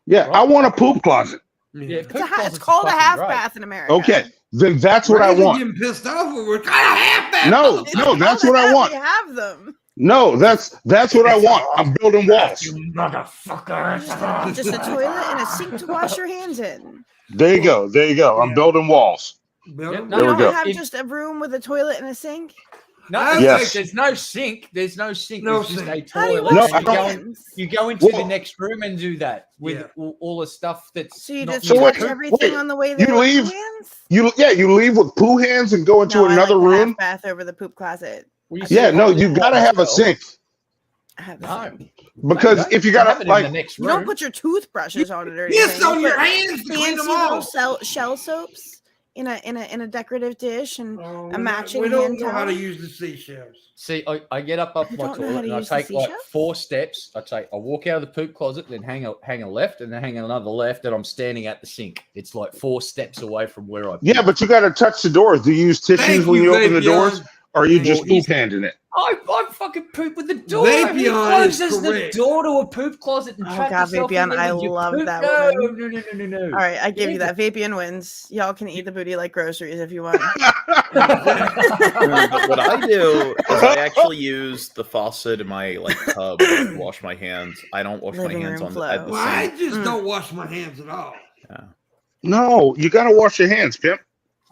Right. I want a poop closet. Yeah, It's, poop closets it's called a are half fucking great. bath in America. Okay, then that's what I Randy's want. getting pissed off when we're kind of half that. No, It's no, that's called what a I half. want. We have them. No, that's what I want. I'm building walls. You motherfucker. Just a toilet and a sink to wash your hands in. There you go. There you go. I'm Yeah. building walls. Build Yeah, them. no, You There we don't go. have just a room with a toilet and a sink? No, Yes. there's no sink. There's no sink. No There's just a sink. How do you toilet. No, wash I and your don't- hands? you go into the Well- next room and do that with Yeah. all the stuff that's So you not just So touch wait, everything wait. on the way You there with leave- your hands? You leave with poo hands and go into No, I another like the room. half bath over the poop closet. Well, you Yeah, see, no, I you do gotta that have a as well. sink I have the No, sink. because if you gotta have it in like, the next You room. don't put your toothbrushes on it or Yes, anything. on You your put hands to clean fancy them little off. shell soaps in a decorative dish and Oh, a matching we don't hand know how to towel. use the seashells. See, I get up off You my don't know how toilet to and I use the take like seashells? 4 steps. I walk out of the poop closet, then hang a left, and then hang another left, and I'm standing at the sink. It's like 4 steps away from where I. yeah, but you gotta touch the doors. Do you use tissues Thank when you, you open the Vapion. doors, or are you Well, just he's- poop handing it? I fucking poop with the door. Vapion Who is closes the correct. door to a poop closet and Oh, trap God, yourself in Vapion, there I with your love poop? that No, woman. no. All right, I give you Yeah. that. Vapian wins. Y'all can eat the booty like groceries if you want. But what I do is I actually use the faucet in my like tub to wash my hands. I don't wash Living my hands room on flow. at the Well, I sink. just don't wash my hands at all. No, you gotta wash your hands, pimp.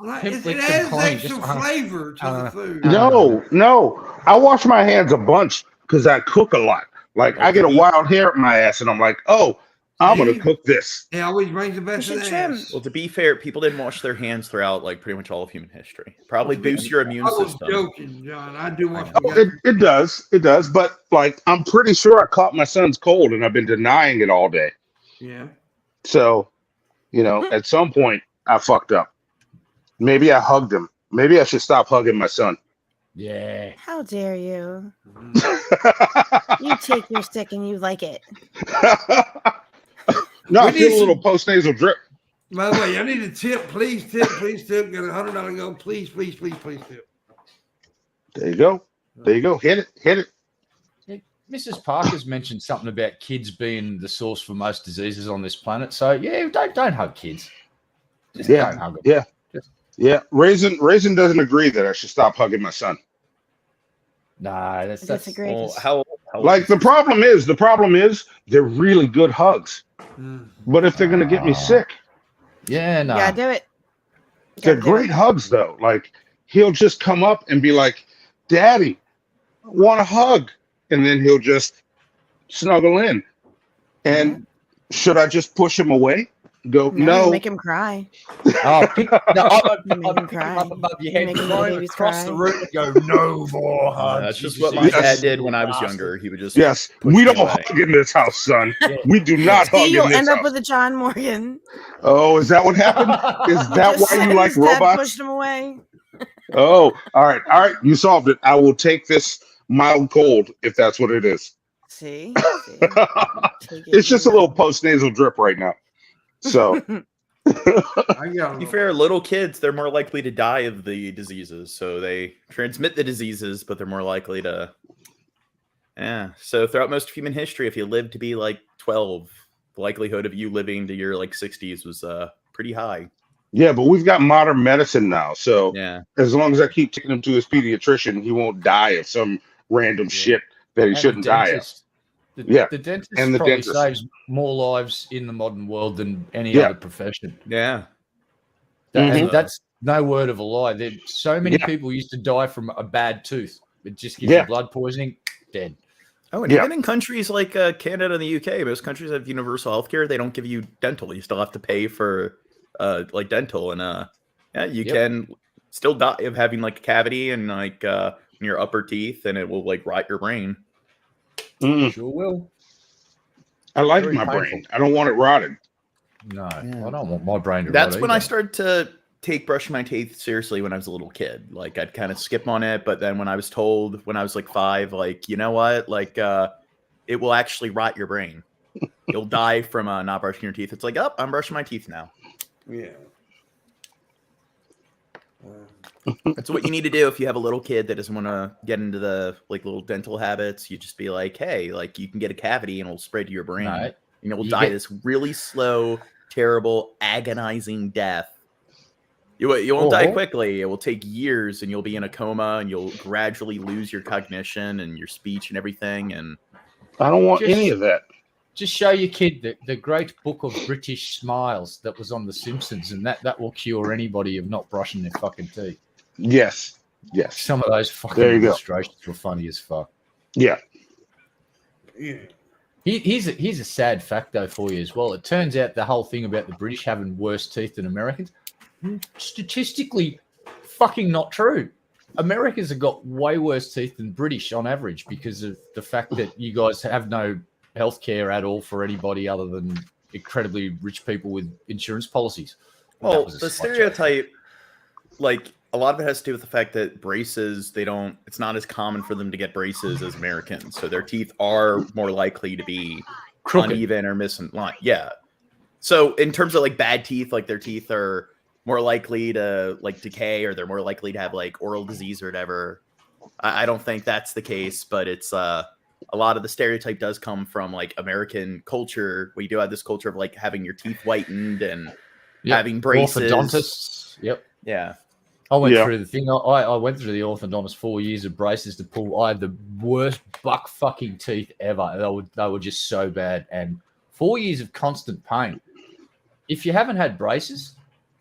It Lick them adds clean, extra just- flavor to the food. No. I wash my hands a bunch because I cook a lot. Like I get a wild hair at my ass, and I'm like, oh, I'm gonna cook this. It always brings the best You of should the trim. ass. Well, to be fair, people didn't wash their hands throughout like pretty much all of human history. Probably boosts your immune I was system. joking, John. I do wash I my Oh, hands. it does. But like, I'm pretty sure I caught my son's cold, and I've been denying it all day. Yeah. So, at some point, I fucked up. Maybe I hugged him. Maybe I should stop hugging my son. Yeah. How dare you? Mm-hmm. You take your stick and you like it. No, We I feel need a little post nasal drip. By the way, I need a tip. Please tip. Get $100 go. Please tip. There you go. Hit it. Mrs. Parker's mentioned something about kids being the source for most diseases on this planet. So yeah, don't hug kids. Just don't hug them. Yeah. Raisin doesn't agree that I should stop hugging my son. No, I that's disagree. Well, how Like the problem is they're really good hugs. Mm. But if they're gonna get me sick, yeah, no. Yeah, do it. they're Gotta do great it. hugs though. Like he'll just come up and be like, "Daddy, I want a hug," and then he'll just snuggle in. And should I just push him away? Go no. Make him cry. Oh, pick him cry. up above your You head, make him throw him babies across cry. the room and go, no more hugs. that's just You what see my this dad did when I was bastard. younger. He would just Yes, push we me don't away. hug in this house, son. Yeah. We do not hug See, you'll in this end up house. with a John Morgan. Oh, is that what happened? Is that Just why you said like his dad robots? pushed him away. Oh, all right. You solved it. I will take this mild cold if that's what it is. See? Take it It's just a easy. little post nasal drip right now. So I got To be fair, little kids, they're more likely to die of the diseases. So they transmit the diseases, but they're more likely to. Yeah. So throughout most of human history, if you lived to be like 12, the likelihood of you living to your like 60s was pretty high. yeah, but we've got modern medicine now. So Yeah. as long as I keep taking him to his pediatrician, he won't die of some random shit that he And shouldn't die of. dentist. The dentist and the probably dentist. saves more lives in the modern world than any other profession. Yeah. And that's no word of a lie. There's so many Yeah. people used to die from a bad tooth. It just gives Yeah. you blood poisoning, dead. Oh, and even in countries like Canada and the UK, most countries have universal healthcare. They don't give you dental. You still have to pay for like dental, and you can still die of having like a cavity and like in your upper teeth, and it will like rot your brain. Sure will. I like Very my painful. brain. I don't want it rotted. No, I don't want my brain to rot. That's when I either. started to take brushing my teeth seriously when I was a little kid. Like I'd kind of skip on it, but then when I was told when I was like 5, like, you know what, like it will actually rot your brain. You'll die from not brushing your teeth. It's like, oh, I'm brushing my teeth now. Yeah. That's what you need to do if you have a little kid that doesn't want to get into the like little dental habits. You just be like, hey, like you can get a cavity and it'll spread to your brain. No, And you'll die this really slow, terrible, agonizing death. You won't die quickly. It will take years, and you'll be in a coma, and you'll gradually lose your cognition and your speech and everything. And I don't want any of that. Just show your kid the great book of British smiles that was on The Simpsons, and that will cure anybody of not brushing their fucking teeth. Yes. Some of those fucking There you go. illustrations were funny as fuck. Yeah. Yeah. Here's a sad fact though for you as well. It turns out the whole thing about the British having worse teeth than Americans, statistically, fucking not true. Americans have got way worse teeth than British on average because of the fact that you guys have no healthcare at all for anybody other than incredibly rich people with insurance policies. well, the stereotype, like a lot of it has to do with the fact that braces, it's not as common for them to get braces as Americans. So their teeth are more likely to be crooked, uneven or misaligned. Yeah. So in terms of like bad teeth, like their teeth are more likely to like decay, or they're more likely to have like oral disease or whatever. I don't think that's the case, but it's a lot of the stereotype does come from like American culture. We do have this culture of like having your teeth whitened and having braces. Orthodontists. Yep. Yeah. I went through the thing. I went through the orthodontist 4 years of braces to pull. I had the worst buck fucking teeth ever. They were just so bad, and 4 years of constant pain. If you haven't had braces,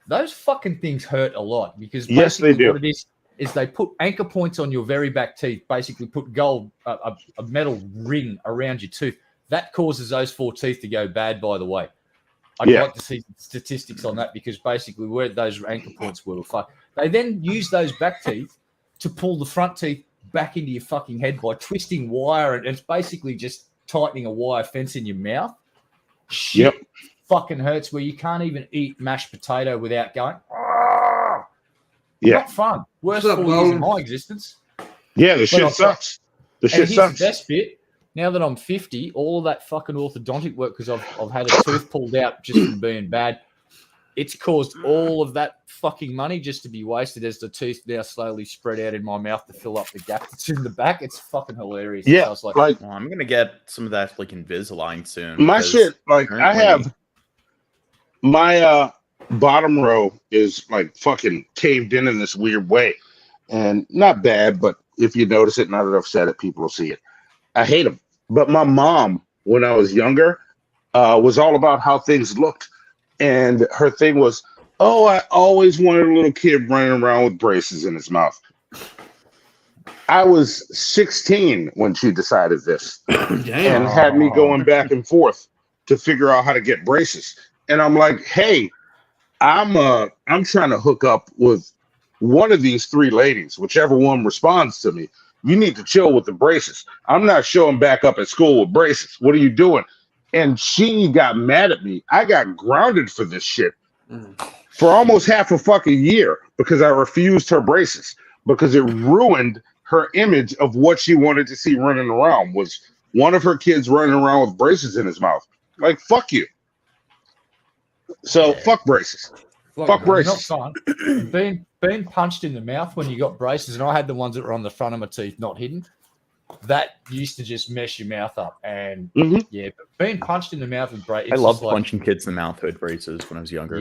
those fucking things hurt a lot because they do. What it is they put anchor points on your very back teeth. Basically, put a metal ring around your tooth. That causes those 4 teeth to go bad. By the way, I'd like to see statistics on that because basically where those anchor points were fuck. They then use those back teeth to pull the front teeth back into your fucking head by twisting wire, and it's basically just tightening a wire fence in your mouth. Shit fucking hurts where you can't even eat mashed potato without going, "Argh!" Not fun. Worst 4 years of my existence. Yeah, the shit sucks. The shit sucks. The best bit, now that I'm 50, all of that fucking orthodontic work, because I've had a tooth pulled out just from being bad, it's caused all of that fucking money just to be wasted as the teeth now slowly spread out in my mouth to fill up the gap that's in the back. It's fucking hilarious. Yeah, I was like, well, I'm gonna get some of that like Invisalign soon. My shit, like I have my bottom row is like fucking caved in this weird way, and not bad, but if you notice it, now that I've said it, people will see it. I hate them. But my mom, when I was younger, was all about how things looked. And her thing was, oh, I always wanted a little kid running around with braces in his mouth. I was 16 when she decided this and had me going back and forth to figure out how to get braces. And I'm like, hey, I'm trying to hook up with one of these 3 ladies, whichever one responds to me. You need to chill with the braces. I'm not showing back up at school with braces. What are you doing? And she got mad at me. I got grounded for this shit for almost half a fucking year because I refused her braces because it ruined her image of what she wanted to see running around was one of her kids running around with braces in his mouth. Like, fuck you. So fuck braces. Fuck braces. Not fun. Being punched in the mouth when you got braces, and I had the ones that were on the front of my teeth, not hidden. That used to just mess your mouth up, and but being punched in the mouth with braces. I loved punching kids in the mouth with braces when I was younger.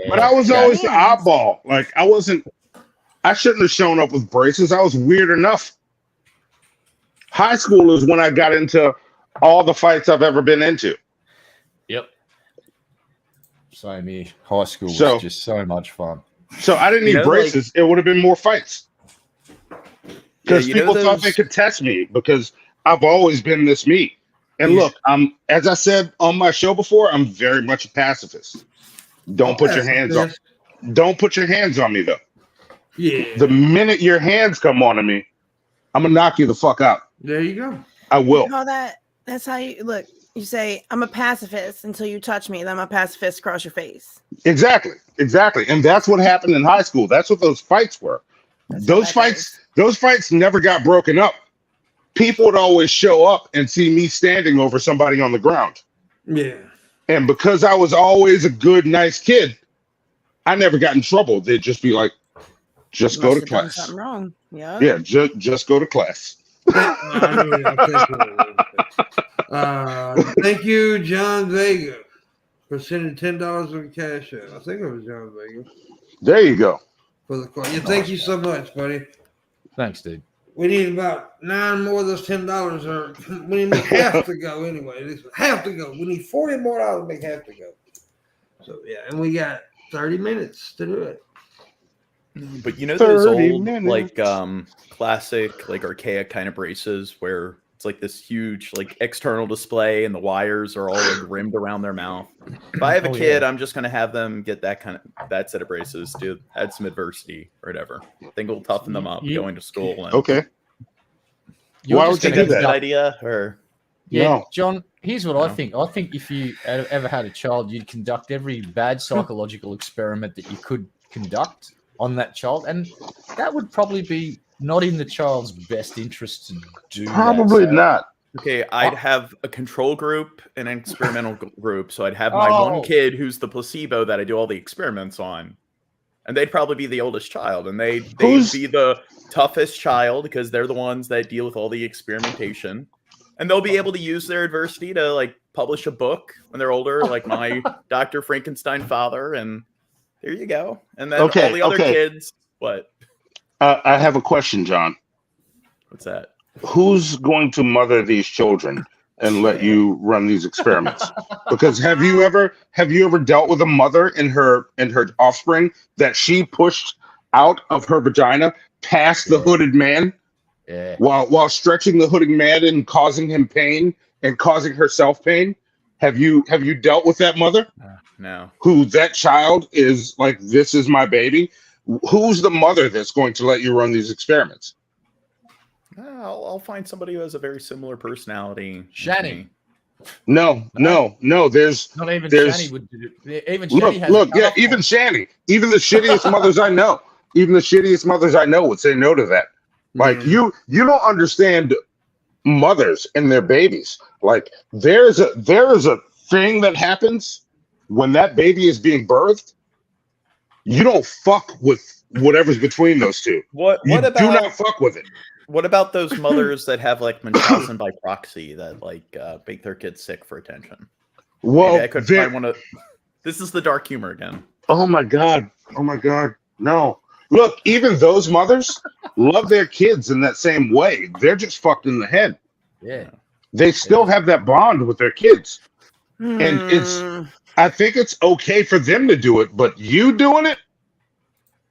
But I was always the oddball. Like I shouldn't have shown up with braces. I was weird enough. High school is when I got into all the fights I've ever been into. Yep. Same here. High school was So- just so much fun. So I didn't You need know, braces. It would have been more fights. Because you know people thought they those- could test me because I've always been this me. And Yeah. look, as I said on my show before, I'm very much a pacifist. Don't put your hands on. Don't put your hands on me though. Yeah. The minute your hands come onto me, I'm gonna knock you the fuck out. There you go. I will. You call that? That's how you look. You say, I'm a pacifist until you touch me, then I'm a pacifist across your face. Exactly. And that's what happened in high school. That's what those fights were. That's Those how that those fights never got broken up. People would always show up and see me standing over somebody on the ground. Yeah. And because I was always a good, nice kid, I never got in trouble. They'd just be like, just go to Must have done class. something wrong. Yeah. Yeah, just go to class. Thank you, John Vega, for sending $10 on Cashapp. I think it was John Vega There you go. for the call. Yeah, thank you so much, buddy. Thanks, dude. We need about 9 more of those $10, or we need to make half to go anyway. At least half to go. We need $40 more to make half to go. So yeah, and we got 30 minutes to do it. But you know those 30 old minutes. like classic like archaic kind of braces where it's like this huge like external display and the wires are all like rimmed around their mouth. If I have a kid, I'm just gonna have them get that set of braces to add some adversity or whatever. I think it'll toughen them up going to school. And Okay. You're Why just would you think do that's a gonna good that? idea? Or Yeah, No. John, here's what I No. think. I think if you ever had a child, you'd conduct every bad psychological experiment that you could conduct on that child. And that would probably be not in the child's best interest to do Probably that. not. okay, I'd have a control group and an experimental group. So I'd have my Oh. one kid who's the placebo that I do all the experiments on. And they'd probably be the oldest child. And they'd Who's- be the toughest child because they're the ones that deal with all the experimentation. And they'll be able to use their adversity to like publish a book when they're older, like my Dr. Frankenstein father. And there you go. And then Okay, all the other okay. kids. What? I have a question, John. What's that? Who's going to mother these children and let you run these experiments? Because have you ever dealt with a mother and her offspring that she pushed out of her vagina past the hooded man Yeah. while stretching the hooded man and causing him pain and causing herself pain? Have you dealt with that mother No. who that child is like, this is my baby? Who's the mother that's going to let you run these experiments? I'll find somebody who has a very similar personality. as Shani. me. No. There's Not even There's- Shani would do it. Even Shani has look, yeah, enough- even Shani, even the shittiest mothers I know, would say no to that. Like you don't understand mothers and their babies. Like there is a thing that happens when that baby is being birthed. You don't fuck with whatever's between those two. What You do about not fuck with it. what about those mothers that have like Munchausen by proxy that like make their kids sick for attention? Well, Maybe I could find one of. This is the dark humor again. oh my god, no. Look, even those mothers love their kids in that same way. They're just fucked in the head. Yeah. They still have that bond with their kids. And it's- Hmm. I think it's okay for them to do it, but you doing it?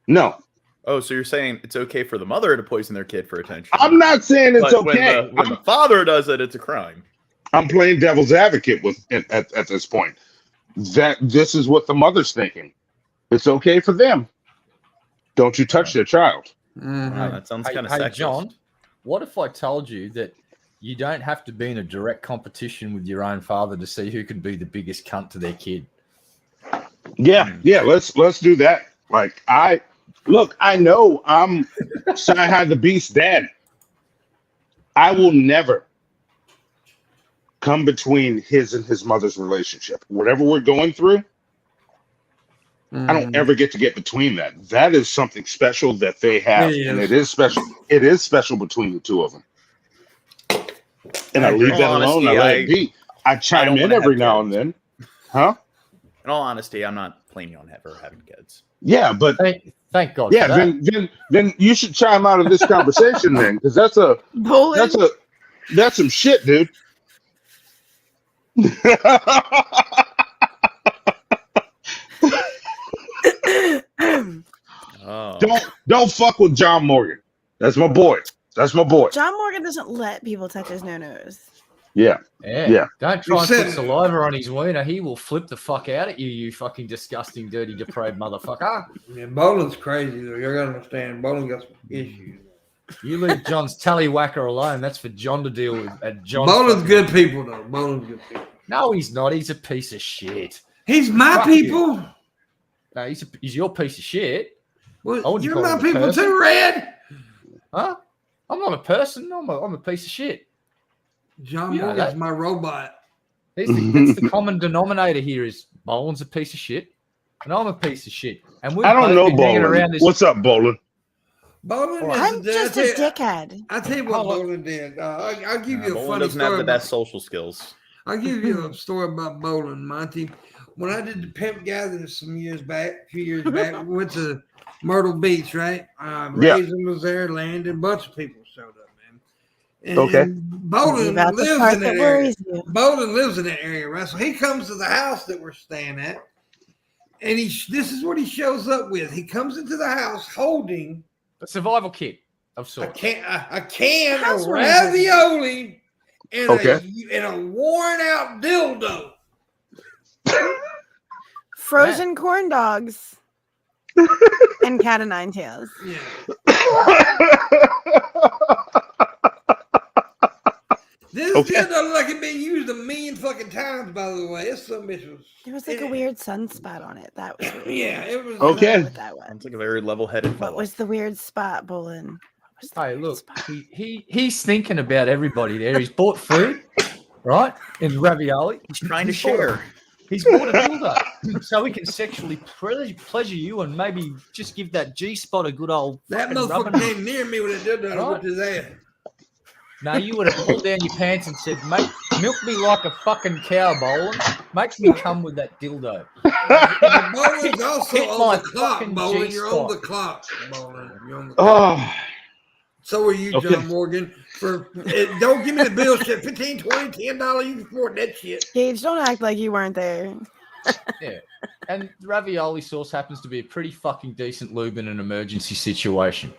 No. Oh, so you're saying it's okay for the mother to poison their kid for attention? I'm not saying it's but okay. when the father does it, it's a crime. I'm playing devil's advocate with at this point. That this is what the mother's thinking. It's okay for them. Don't you touch their child. Wow, that sounds Hey, kind of hey, sexist. John, what if I told you that you don't have to be in a direct competition with your own father to see who can be the biggest cunt to their kid? Yeah, let's do that. Like I know I'm Sci-Hi the Beast dad. I will never come between his and his mother's relationship. Whatever we're going through, I don't ever get between that. That is something special that they have, It and is. it is special. It is special between the two of them. And I In leave all that alone. I honesty, let it be. I chime don't in wanna every have now and kids. then, huh? In all honesty, I'm not planning on ever having kids. Yeah, but Thank God. yeah, for that. then you should chime out of this conversation then, because that's Bullet. some shit, dude. Oh. Don't fuck with John Morgan. That's my boy. That's my boy. John Morgan doesn't let people touch his no-nos. Yeah. Yeah. Yeah. Don't try and said- put saliva on his wiener. He will flip the fuck out at you, you fucking disgusting, dirty, depraved motherfucker. Yeah, Boland's crazy though. You gotta understand. Boland got some issues. You leave John's tallywhacker alone. That's for John to deal with. Boland's good people though. Boland's good people. No, he's not. He's a piece of shit. He's my Fuck people. No, he's your piece of shit. I Well, wouldn't you're call my him a people person. too, Red. Huh? I'm not a person. I'm a piece of shit. John You know Morgan's that. my robot. That's the common denominator here is Boland's a piece of shit, and I'm a piece of shit. And we've I don't both know been hanging Boland. around this. What's up, Boland? Boland is I'm just a dickhead. I'll tell you what Hold on. Boland did. I'll give you a Boland funny doesn't have story. the best social skills. I'll give you a story about Boland, Monty. When I did the pimp gathering some years back, a few years back, we went to Myrtle Beach, right? Raisin was there, Landon, a bunch of people showed up, man. And Okay. Boland About the lives part in that that area. worries you. Boland lives in that area, right? So he comes to the house that we're staying at, and this is what he shows up with. He comes into the house holding A survival kit of a sorts. can House of raisins. ravioli and, Okay. a worn out dildo. Frozen corn dogs and cat of nine tails. Yeah. This Okay. dildo looked like it been used a million fucking times, by the way. This some bitch was. There was like a weird sunspot on it. That was weird. Yeah, it was. Okay. I don't know what that was. Sounds like a very level-headed What fellow. was the weird spot, Bolin? What was the Hey, weird look, spot? he's thinking about everybody there. He's bought food, right? In ravioli. He's trying to He's bought share. He's bought a dildo so he can sexually pleasure you and maybe just give that G spot a good old. That fucking motherfucker rubbing. came near me with a dildo and Right. whipped his ass. No, you would have pulled down your pants and said, "Mate, milk me like a fucking cow, Boland. Make me come with that dildo." But Boland's also Hit on my the clock, fucking Boland. You're on G-spot. the clock, Boland. You're on the clock. Oh, So are you, Okay. John Morgan. Don't give me the bill shit. $15, $20, $10. You can afford that shit. Gage, don't act like you weren't there. Yeah. And ravioli sauce happens to be a pretty fucking decent lube in an emergency situation.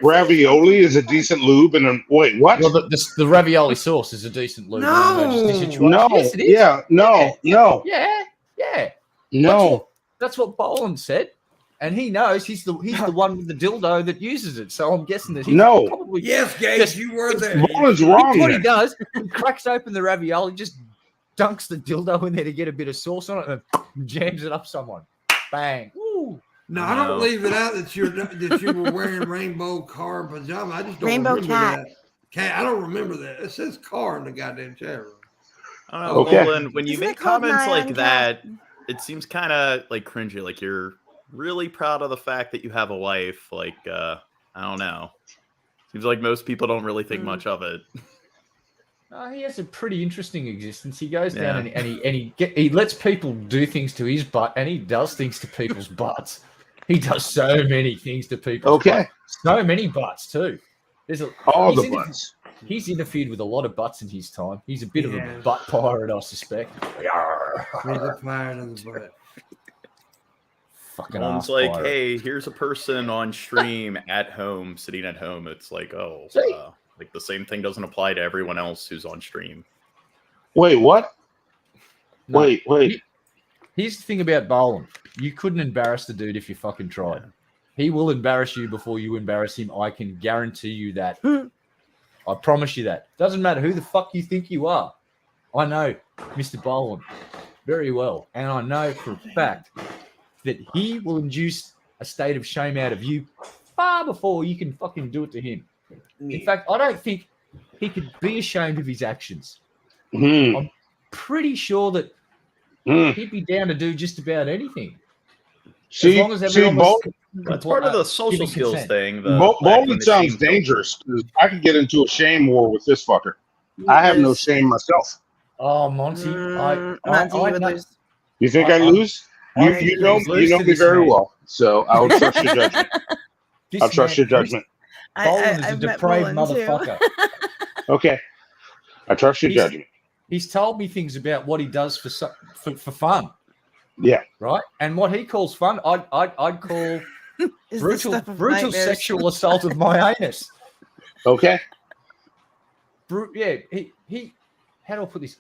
ravioli is a decent lube, and wait, what? Well, the ravioli sauce is a decent lube in an emergency No. situation. No, Yes, it is. yeah, no, no, Yeah. no. That's what Boland said. And he knows he's the one with the dildo that uses it. So I'm guessing that he No. probably Yes, Gage, Just- you were there. Boland's wrong. what he There. does, he cracks open the ravioli, just dunks the dildo in there to get a bit of sauce on it, and jams it up someone. Bang. Woo. No, I don't No. leave it out that you were wearing rainbow car pajamas. I just don't Rainbow remember cat. that. Cat, I don't remember that. It says car in the goddamn chat room. I don't know, Okay. Nolan, when you Isn't it make called comments like Nyan that, Cat? it seems kind of like cringy. Like you're really proud of the fact that you have a wife. Like, I don't know. Seems like most people don't really think much of it. He has a pretty interesting existence. He goes down and he lets people do things to his butt, and he does things to people's butts. He does so many things to people. Okay. So many butts too. All he's the interfered- butts. He's interfered with a lot of butts in his time. He's a bit of Yeah. a butt pirate, I suspect. He's a fire in the butt. Fucking One's ass like, pirate. hey, here's a person on stream at home, sitting at home. It's like, oh, See? like the same thing doesn't apply to everyone else who's on stream. Wait, what? No. Wait. Here's the thing about Boland. You couldn't embarrass the dude if you fucking tried. He will embarrass you before you embarrass him. I can guarantee you that. I promise you that. Doesn't matter who the fuck you think you are. I know Mr. Boland very well. And I know for a fact that he will induce a state of shame out of you far before you can fucking do it to him. In fact, I don't think he could be ashamed of his actions. Hmm. Pretty sure that Hmm. he'd be down to do just about anything. See, as long as everyone was That's part of the social giving skills consent. thing. Boland sounds dangerous. 'Cause I could get into a shame war with this fucker. I have no shame myself. Oh, Monty, Monty would know- lose. You think I I- lose? I You think you know he's lose to me this very man. well, so I'll trust your judgment. This I'll trust man- your judgment. Boland is a I've met depraved Bolin, too. motherfucker. Okay, I trust your He's- judgment. He's told me things about what he does for fun. Yeah. Right. And what he calls fun, I'd call brutal sexual assault of my anus. Okay. Yeah. He. How do I put this?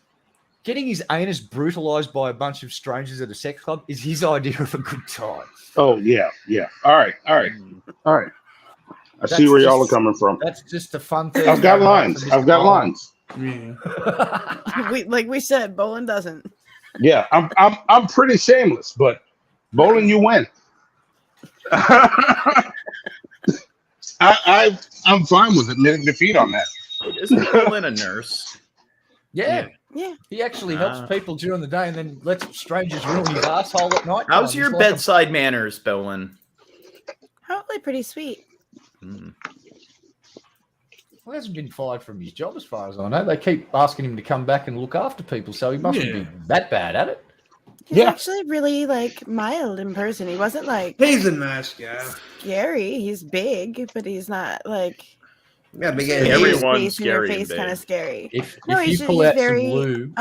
Getting his anus brutalized by a bunch of strangers at a sex club is his idea of a good time. Oh yeah. All right. I That's see where y'all are coming from. That's just a fun thing. I've got lines. Yeah. Like we said, Bolin doesn't. Yeah, I'm pretty shameless, but bowling, you win. I'm fine with admitting defeat on that. Isn't Bolin a nurse? Yeah. He actually helps people during the day and then lets strangers ruin his asshole at night. How's your bedside manners, Bolin? Probably pretty sweet. Well, he hasn't been fired from his job as far as I know. They keep asking him to come back and look after people, so he mustn't be that bad at it. He's actually really mild in person. He wasn't he's a nice guy. Scary. He's big, but he's not Yeah, big everyone's scary. Face kind of scary. If he's you pull out very some lube,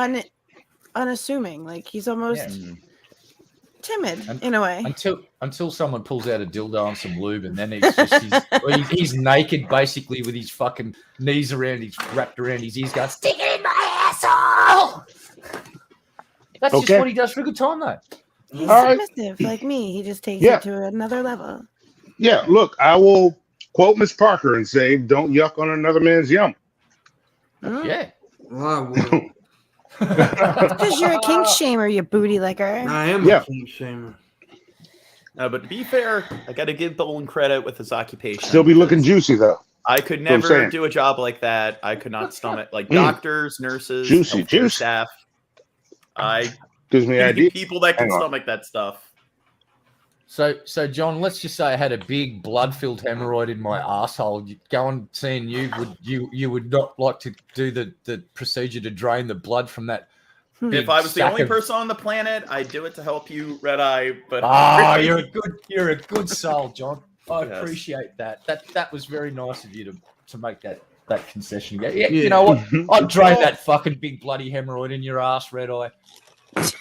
unassuming. He's almost timid in a way. Until someone pulls out a dildo and some lube, and then he's naked basically with his fucking knees wrapped around his ears, going, "Stick it in my asshole." That's just what he does for a good time, though. He's submissive, like me. He just takes it to another level. Yeah, look, I will quote Miss Parker and say, "Don't yuck on another man's yum." Yeah. Well, I will. Because you're a kink shamer, you booty licker. I am a kink shamer. But to be fair, I got to give Bolin credit with his occupation. Still be looking juicy though. I could never do a job like that. I could not stomach doctors, nurses, juicy staff. Gives me idea. People that can stomach that stuff. So John, let's just say I had a big blood-filled hemorrhoid in my asshole. Going seeing you would not like to do the procedure to drain the blood from that. If I was the only person on the planet, I'd do it to help you, Red Eye. But you're a good soul, John. I appreciate that. That was very nice of you to make that concession. Yeah, you know what? I'd drain that fucking big bloody hemorrhoid in your ass, Red Eye. If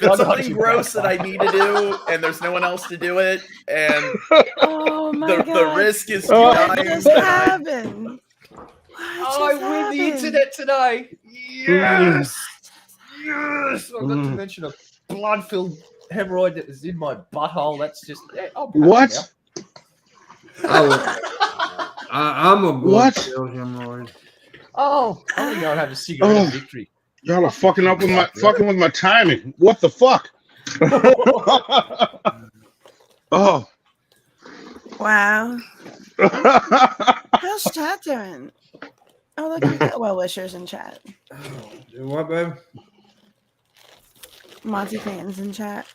it's something gross that I need to do and there's no one else to do it, and the risk is what just happened? I win the internet today. Yes. I got to mention a blood-filled hemorrhoid that was in my butthole. That's just what? I'm a blood-filled hemorrhoid. Oh, I'm gonna go and have a cigarette of victory. Y'all are fucking with my timing. What the fuck? Oh. Wow. How's chat doing? Oh, look, you got well-wishers in chat. What, babe? Monty fans in chat.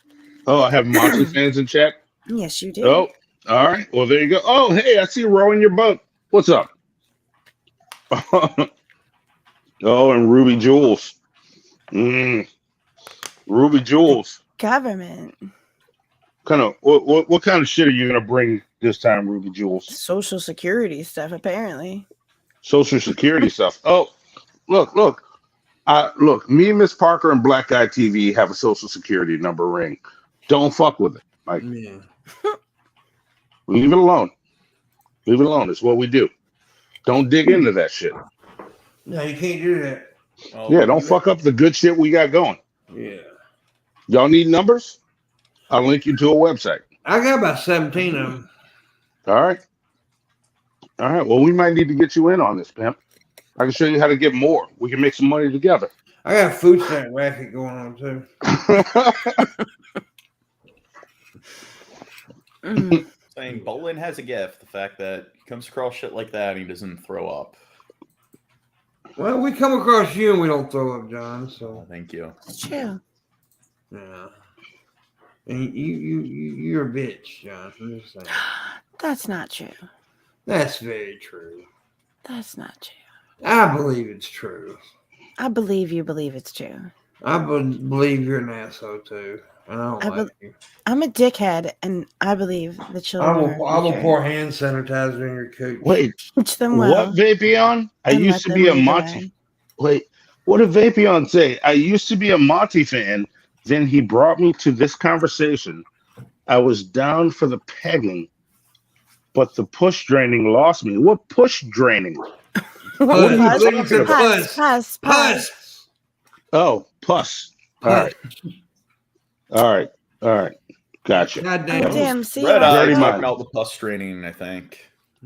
Oh, I have Monty fans in chat? Yes, you do. Oh, all right. Well, there you go. Oh, hey, I see you rowing your boat. What's up? Oh, and Ruby Jules. Ruby Jules. Government. What kind of shit are you gonna bring this time, Ruby Jules? Social security stuff, apparently. Social security stuff. Oh, look. Look, me, Miss Parker, and Black Guy TV have a social security number ring. Don't fuck with it. Leave it alone. Leave it alone. It's what we do. Don't dig into that shit. No, you can't do that. Don't fuck up the good shit we got going. Yeah. Y'all need numbers? I'll link you to a website. I got about 17 of them. All right. Well, we might need to get you in on this, pimp. I can show you how to get more. We can make some money together. I got a food stamp racket going on too. Saying Bolin has a gift. The fact that he comes across shit like that and he doesn't throw up. Well, we come across you and we don't throw up, John. So thank you. It's true. Yeah. And you're a bitch, John. I'm just saying. That's not true. That's very true. That's not true. I believe it's true. I believe you believe it's true. I believe you're an asshole too. And I don't like you. I'm a dickhead, and I believe the children. I will pour hand sanitizer in your coat. Wait, teach them well. What, Vapion? I used to be a Monty. Wait, What did Vapion say? I used to be a Monty fan. Then he brought me to this conversation. I was down for the pegging, but the push draining lost me. What push draining? What are you talking about? Puss. Oh, puss. All right. Gotcha. God Oh, damn. damn, see, Red Eye Dirty talked mind. about the pus draining, I think.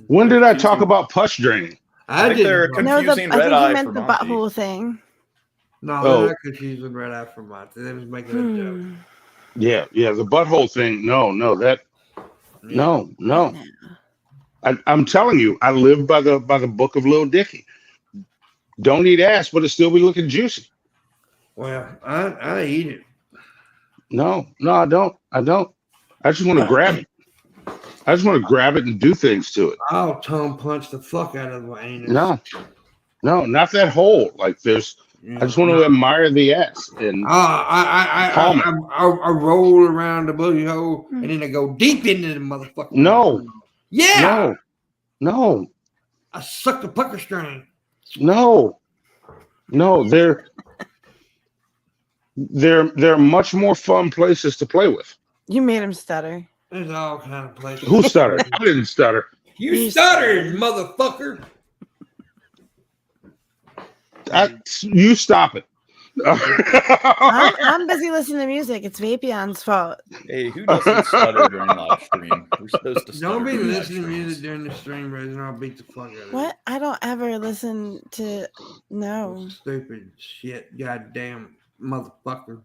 When did I talk about push draining? I think they're didn't. No, confusing I Red think Eye he meant for the Monty. butthole thing. No, Oh. they're not confused with Red Eye for Monty. They was making a joke. Yeah, the butthole thing. No, I'm telling you, I live by the book of Lil Dicky. Don't eat ass, but it still be looking juicy. Well, I eat it. No, I don't. I just want to grab it. I just want to grab it and do things to it. I'll tongue punch the fuck out of my anus. No, not that hole. Like there's. Yeah. I just want to admire the ass and I roll around the booty hole and then I go deep into the motherfucker. No. Yeah. No. I suck the pucker string. No. They're much more fun places to play with. You made him stutter. There's all kind of places. Who stuttered? I didn't stutter. You stuttered, motherfucker. You stop it. I'm busy listening to music. It's Vapion's fault. Hey, who doesn't stutter during live stream? We're supposed to stutter. Don't be during live listening to streams. music during the stream, Raisin. I'll beat the fuck out of you. What? I don't ever listen to. No. Stupid shit, goddamn motherfucker.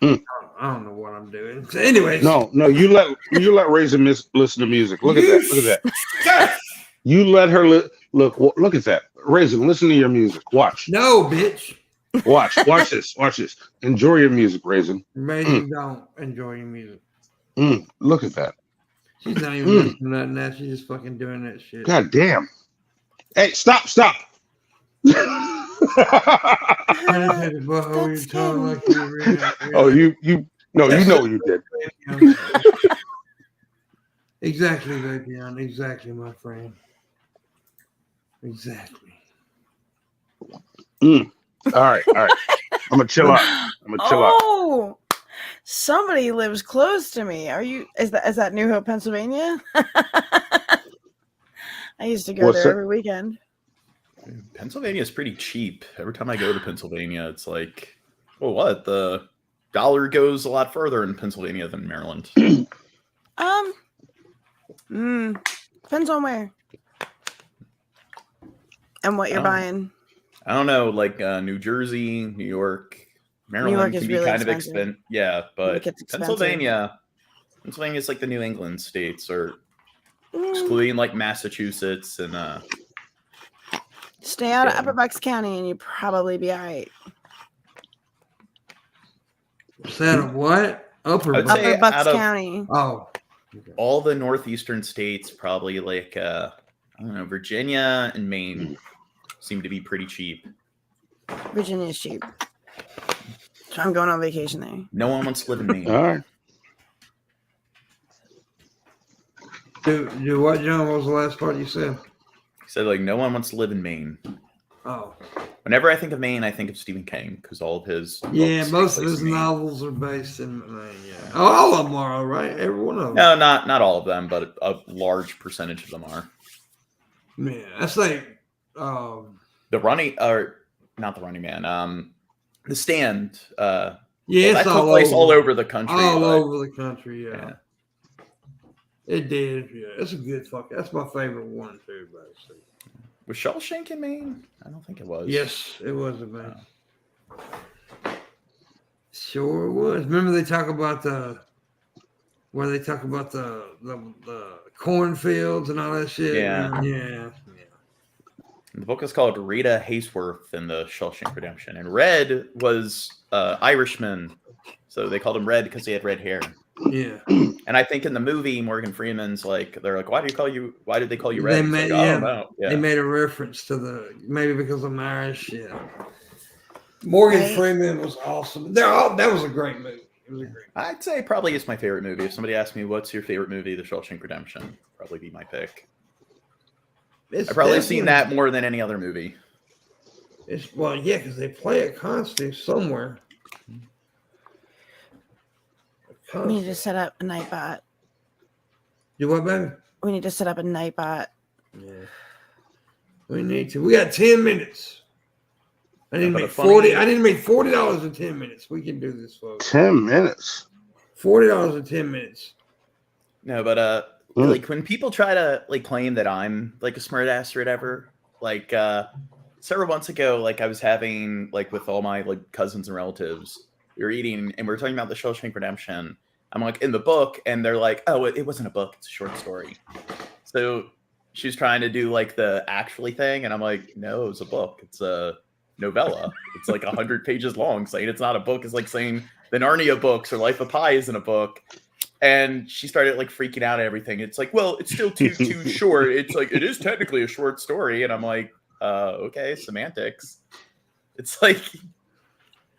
Mm. I don't know what I'm doing. So anyways, No, you let Raisin listen to music. Look at that. You let her look at that. Raisin, listen to your music. Watch. No, bitch. Watch this. Enjoy your music, Raisin. Raisin don't enjoy your music. Look at that. She's not even listening to nothing now. She's just fucking doing that shit. God damn. Hey, stop. Oh, you know you did. Exactly, Vapion. Exactly, my friend. Exactly. All right. I'm gonna chill out. Oh, somebody lives close to me. Is that New Hope, Pennsylvania? I used to go there every weekend. Pennsylvania is pretty cheap. Every time I go to Pennsylvania, it's like, well, what? The dollar goes a lot further in Pennsylvania than Maryland. Depends on where and what you're buying. I don't know, like New Jersey, New York, Maryland can be really kind expensive. of expensive. Yeah, but Pennsylvania is like the New England states, or excluding like Massachusetts and stay out of Upper Bucks County and you probably be all right. Instead of what? Upper Bucks County. Oh. All the northeastern states, probably like I don't know, Virginia and Maine seem to be pretty cheap. Virginia's cheap. So I'm going on vacation there. No one wants to live in Maine. All right. Do what, John? What was the last part you said? He said like no one wants to live in Maine. Oh. Whenever I think of Maine, I think of Stephen King because all of his most of his novels are based in Maine. Yeah. Oh, all of them are, right? Every one of them. No, not all of them, but a large percentage of them are. Man, that's like the Running, or not the Running Man. The Stand. That took place all over the country. Over the country, yeah. It did, yeah. That's a good fuck. That's my favorite one too, basically. Was Shawshank in Maine? I don't think it was. Yes, it was in Maine. Sure was. Remember they talk about the cornfields and all that shit? Yeah. The book is called Rita Hayworth and the Shawshank Redemption. And Red was Irishman. So they called him Red because he had red hair. Yeah. And I think in the movie, Morgan Freeman's like, they're like, why did they call you Red? They made, I don't know. Yeah. They made a reference to maybe because I'm Irish. Yeah. Morgan Freeman was awesome. That was a great movie. It was a great movie. I'd say probably it's my favorite movie. If somebody asked me, what's your favorite movie? The Shawshank Redemption. Probably be my pick. I've probably seen that more than any other movie. Well, yeah, because they play it constantly somewhere. We need to set up a Nightbot. You what, baby? We need to set up a Nightbot. Yeah. We need to. We got 10 minutes. I need to But make a funny- $40. I need to make $40 in 10 minutes. We can do this, folks. 10 minutes. $40 in 10 minutes. No, but like when people try to like claim that I'm like a smartass or whatever, like several months ago, like I was having like with all my like cousins and relatives, we were eating and we were talking about the Shawshank Redemption. I'm like in the book, and they're like, "Oh, it wasn't a book; it's a short story." So she's trying to do like the actually thing, and I'm like, "No, it was a book. It's a novella. It's like 100 pages long. Saying it's not a book is like saying the Narnia books or Life of Pi isn't a book." And she started like freaking out and everything. It's like, well, it's still too short. It's like it is technically a short story, and I'm like, okay, semantics. It's like,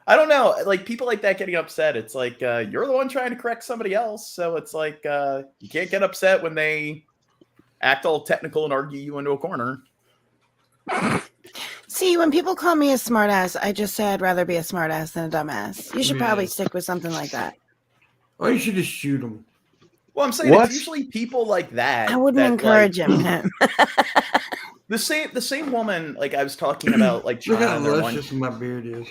I don't know, like people like that getting upset. It's like you're the one trying to correct somebody else, so it's like you can't get upset when they act all technical and argue you into a corner. See, when people call me a smartass, I just say I'd rather be a smartass than a dumbass. You should probably stick with something like that. Or you should just shoot them. Well, I'm saying it's usually people like that. I wouldn't that, encourage like, him. The same woman, like I was talking about, like Look China. how And their luscious my beard is.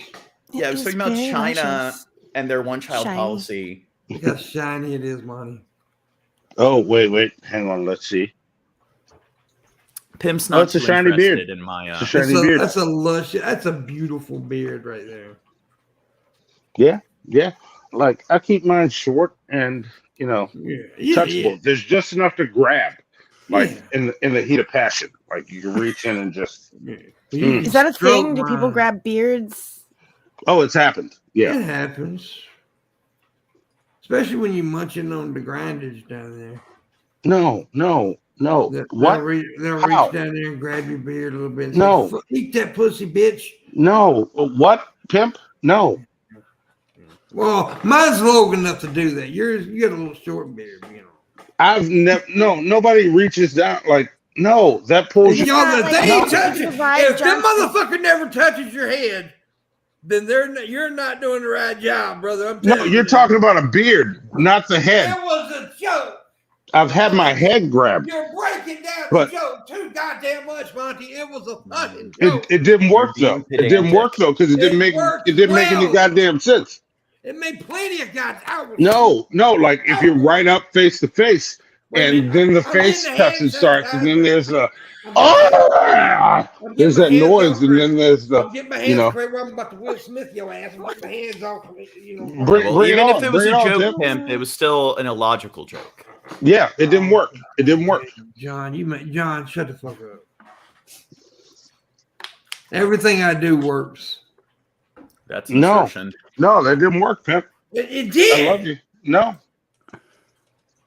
I was talking about China and their one-child Shiny. policy. Look how shiny it is, Monty. Oh, wait. Hang on. Let's see. Pimp's not it's a too shiny beard. interested in my. It's a shiny beard. That's a luscious. That's a beautiful beard right there. Yeah. Like I keep mine short and touchable. There's just enough to grab, like in the heat of passion. Like you can reach in and just. Is that a thing? Do people grab beards? Oh, it's happened. Yeah, It happens. Especially when you're munching on the grindage down there. No. What? They'll reach down there and grab your beard a little bit. And No. say, eat that pussy, bitch. No. What? Pimp? No. Well, mine's long enough to do that. You got a little short beard, I've never. No. Nobody reaches down. Like no. That pulls. Y'all, not they like ain't you touching. provide If that jobs- motherfucker never touches your head, then you're not doing the right job, brother. I'm No, telling you're you. talking about a beard, not the head. It was a joke. I've had my head grabbed. You're breaking down But- the joke too goddamn much, Monty. It was a fucking joke. It didn't work though. It didn't work though because it didn't make any well. goddamn sense. It made plenty of goddamn. No. Like if you're right up face to face, and then the I'm face getting the touching hands starts, and then there's a I'm getting there's my that hands noise, off and her. then there's the I'm getting my hands you know. straight where I'm about to Will Smith your ass. I'm getting my hands off. Bring Well, it even on, if it was bring a it on, joke, Tim. Pimp, it was still an illogical joke. Yeah, it didn't work. It didn't work. John, shut the fuck up. Everything I do works. That's No. assertion. No, that didn't work, Pimp. It did. I love you. No,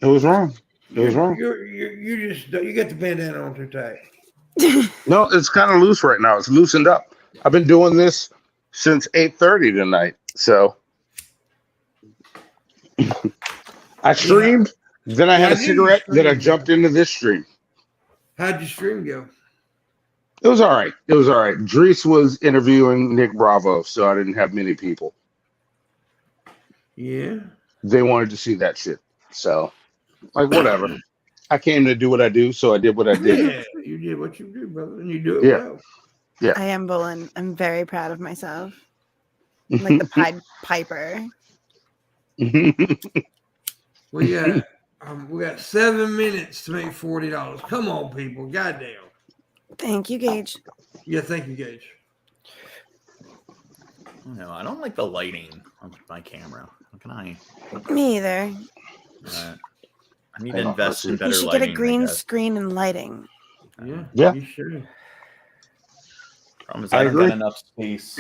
it was wrong. It was wrong. You got the bandana on too tight. No, it's kind of loose right now. It's loosened up. I've been doing this since 8:30 tonight. So I streamed, then I had a cigarette, then I jumped into this stream. How'd your stream go? It was all right. Drees was interviewing Nick Bravo, so I didn't have many people. Yeah. They wanted to see that shit. So, like, whatever. I came to do what I do, so I did what I did. Yeah, you did what you do, brother, and you do it well. I am Bullen. I'm very proud of myself. I'm like the Pied Piper. We got 7 minutes to make $40. Come on, people. Goddamn. Thank you, Gage. Yeah, thank you, Gage. No, I don't like the lighting on my camera. How can I? Me either. I need to invest in better You should lighting. get a green screen and lighting. Yeah. You should. Problem is, I I don't agree. got enough space.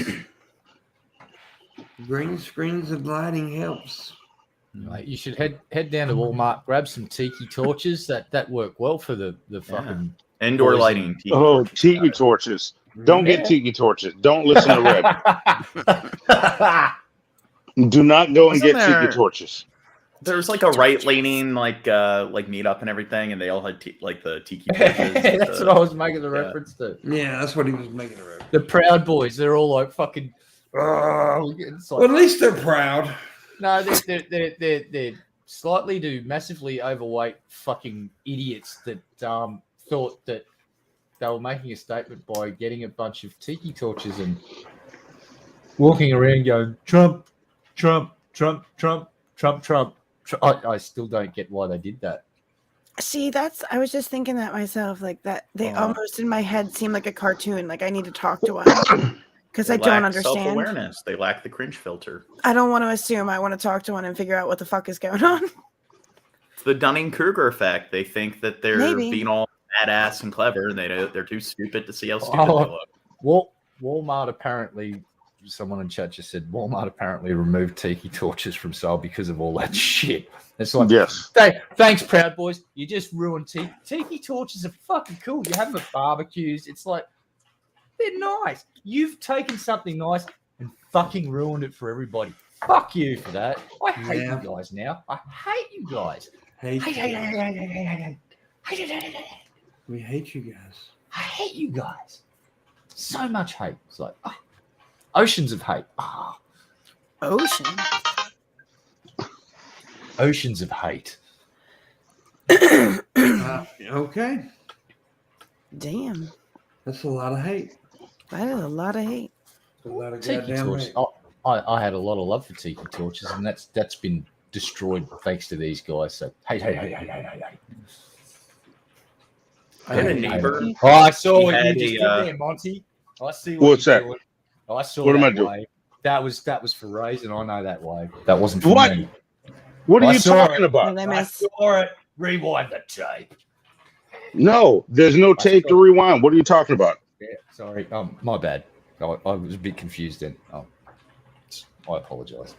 Green screens and lighting helps. Like you should head down to Walmart, grab some tiki torches that work well for the fucking Indoor poison. lighting. Oh, tiki torches. Don't get tiki torches. Don't listen to Red. Do not go and Wasn't get there- tiki torches. There's like a right-leaning like meetup and everything, and they all had like the tiki torches. That's what I was making the reference to. Yeah, that's what he was making a reference. The Proud Boys, they're all like fucking. It's like, Well, at least they're proud. no, they're slightly massively overweight fucking idiots that thought that they were making a statement by getting a bunch of tiki torches and walking around going Trump, Trump, Trump, Trump, Trump, Trump. I still don't get why they did that. See, I was just thinking that myself, like that they almost in my head seem like a cartoon. Like I need to talk to one because I don't understand. Self-awareness. They lack the cringe filter. I don't want to assume. I want to talk to one and figure out what the fuck is going on. It's the Dunning-Kruger effect. They think that they're being all badass and clever, and they're too stupid to see how stupid they look. Walmart apparently. Someone in chat just said Walmart apparently removed tiki torches from sale because of all that shit. It's like, yes. Thanks, Proud Boys. You just ruined tiki torches are fucking cool. You have them at barbecues. It's like they're nice. You've taken something nice and fucking ruined it for everybody. Fuck you for that. I hate you guys now. I hate you guys. We hate you guys. I hate you guys. So much hate. It's like oceans of hate. Ocean. Oceans of hate. Okay. Damn. That's a lot of hate. That is a lot of hate. A lot of Tiki goddamn torches. hate. I had a lot of love for tiki torches, and that's been destroyed thanks to these guys. So hate. I had a neighbor. I saw what had you just did there, Monty. I see What's you're that? doing. I saw What am I that doing? wave. That was for Raisin. I know that wave. That wasn't for What? me. What are I you saw talking it. about? They I miss. saw it. Rewind the tape. No, there's no tape to rewind. What are you talking about? Yeah, sorry. My bad. I was a bit confused then. I apologize.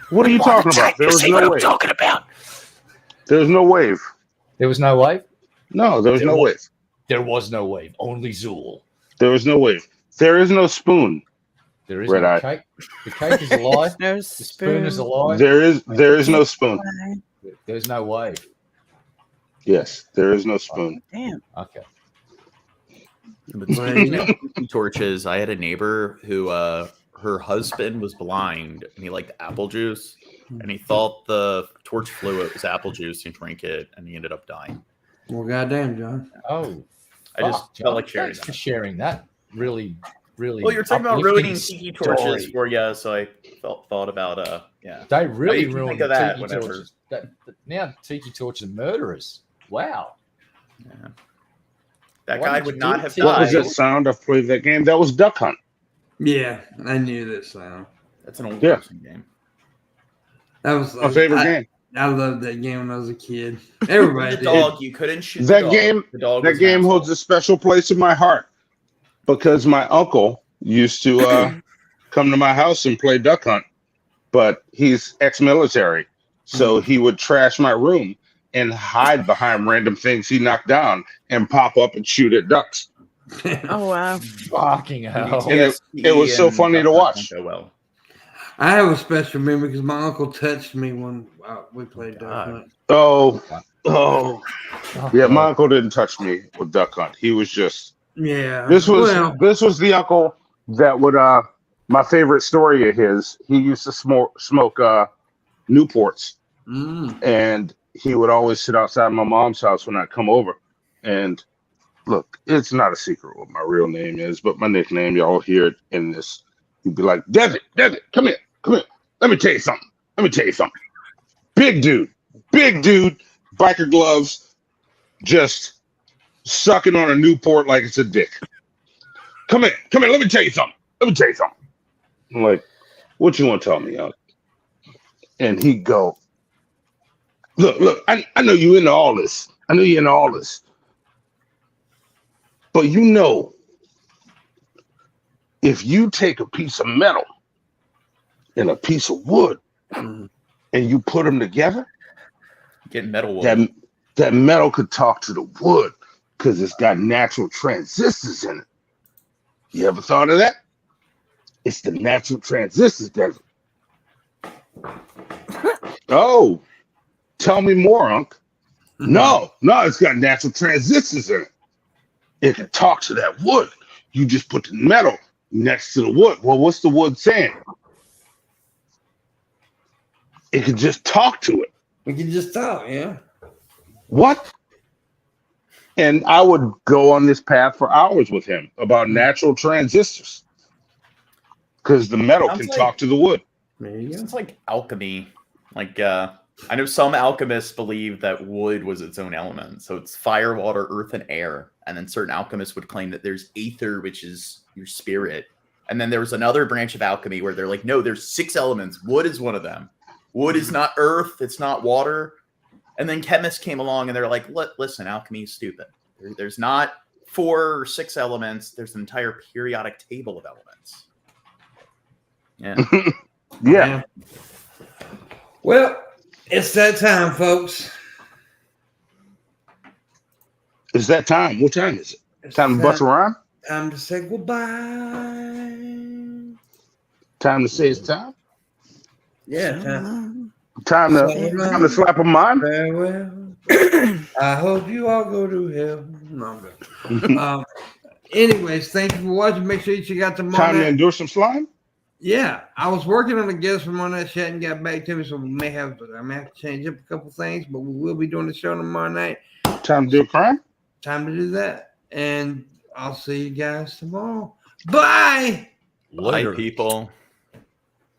What are you talking about? There was no wave. talking about. There's no wave. There was no wave. No, there was no wave. There was no wave. Only Zool. There was no wave. There is no spoon. There is Red no eye. cake. The cake is alive. No The spoon is alive. There is no spoon. There's no wave. Yes, there is no spoon. Damn. Okay. But speaking of tiki torches, I had a neighbor who her husband was blind and he liked apple juice, and he thought the torch fluid was apple juice and drank it, and he ended up dying. Well, goddamn, John. Oh, I just felt like sharing Thanks for that. sharing that. Really. Well, you're talking about uplifting ruining tiki torches story. for you, so I thought about yeah. They really you can ruined think of that tiki whenever. torches. Now tiki torches are murderers. Wow. Yeah. That Why guy did would you not do have it? What was died. that sound? I've played that game. That was Duck Hunt. Yeah, I knew that sound. That's an old Yeah. person game. That was My favorite game. I loved that game when I was a kid. Everybody The did. dog, you couldn't shoot That the dog. game- The dog That was game an holds a special place in my heart because my uncle used to come to my house and play Duck Hunt, but he's ex-military, so he would trash my room and hide behind random things he knocked down and pop up and shoot at ducks. Oh wow. Fucking hell. And it was so funny to watch. Don't go well. I have a special memory because my uncle touched me when we played Duck God. Hunt. Oh, yeah. My uncle didn't touch me with Duck Hunt. He was just. Yeah. This was the uncle that would. My favorite story of his. He used to smoke Newports, and he would always sit outside my mom's house when I come over. And look, it's not a secret what my real name is, but my nickname, y'all hear it in this. He'd be like, Desert, come here. Let me tell you something. Big dude, biker gloves, just sucking on a Newport like it's a dick. Come here, let me tell you something. I'm like, what you want to tell me, young? And he'd go, look, I know you into all this. But you know, if you take a piece of metal and a piece of wood and you put them together, Get metal wood. that metal could talk to the wood because it's got natural transistors in it. You ever thought of that? It's the natural transistors, Desert. Oh, tell me more, Unc. No, it's got natural transistors in it. It can talk to that wood. You just put the metal next to the wood. Well, what's the wood saying? It can just talk to it. We can just talk, yeah. What? And I would go on this path for hours with him about natural transistors. Because the metal can talk to the wood. There you go. It's like alchemy. Like, I know some alchemists believe that wood was its own element. So it's fire, water, earth, and air. And then certain alchemists would claim that there's aether, which is your spirit. And then there was another branch of alchemy where they're like, no, there's 6 elements. Wood is one of them. Wood is not earth. It's not water. And then chemists came along and they're like, listen, alchemy is stupid. There's not 4 or 6 elements. There's an entire periodic table of elements. Yeah. Yeah. Well, it's that time, folks. It's that time. What time is it? It's Time to bust around? Time to say goodbye. Time to say it's time? Yeah, Time to slap a mind? farewell. I hope you all go to hell. No, I'm good. Anyways, thank you for watching. Make sure you check out tomorrow Time to night. endure some slime? Yeah, I was working on a guest from on that shit and got back to me, so I may have to change up a couple things, but we will be doing the show tomorrow night. Time to do a crime? Time to do that, and I'll see you guys tomorrow. Bye. Bye, people.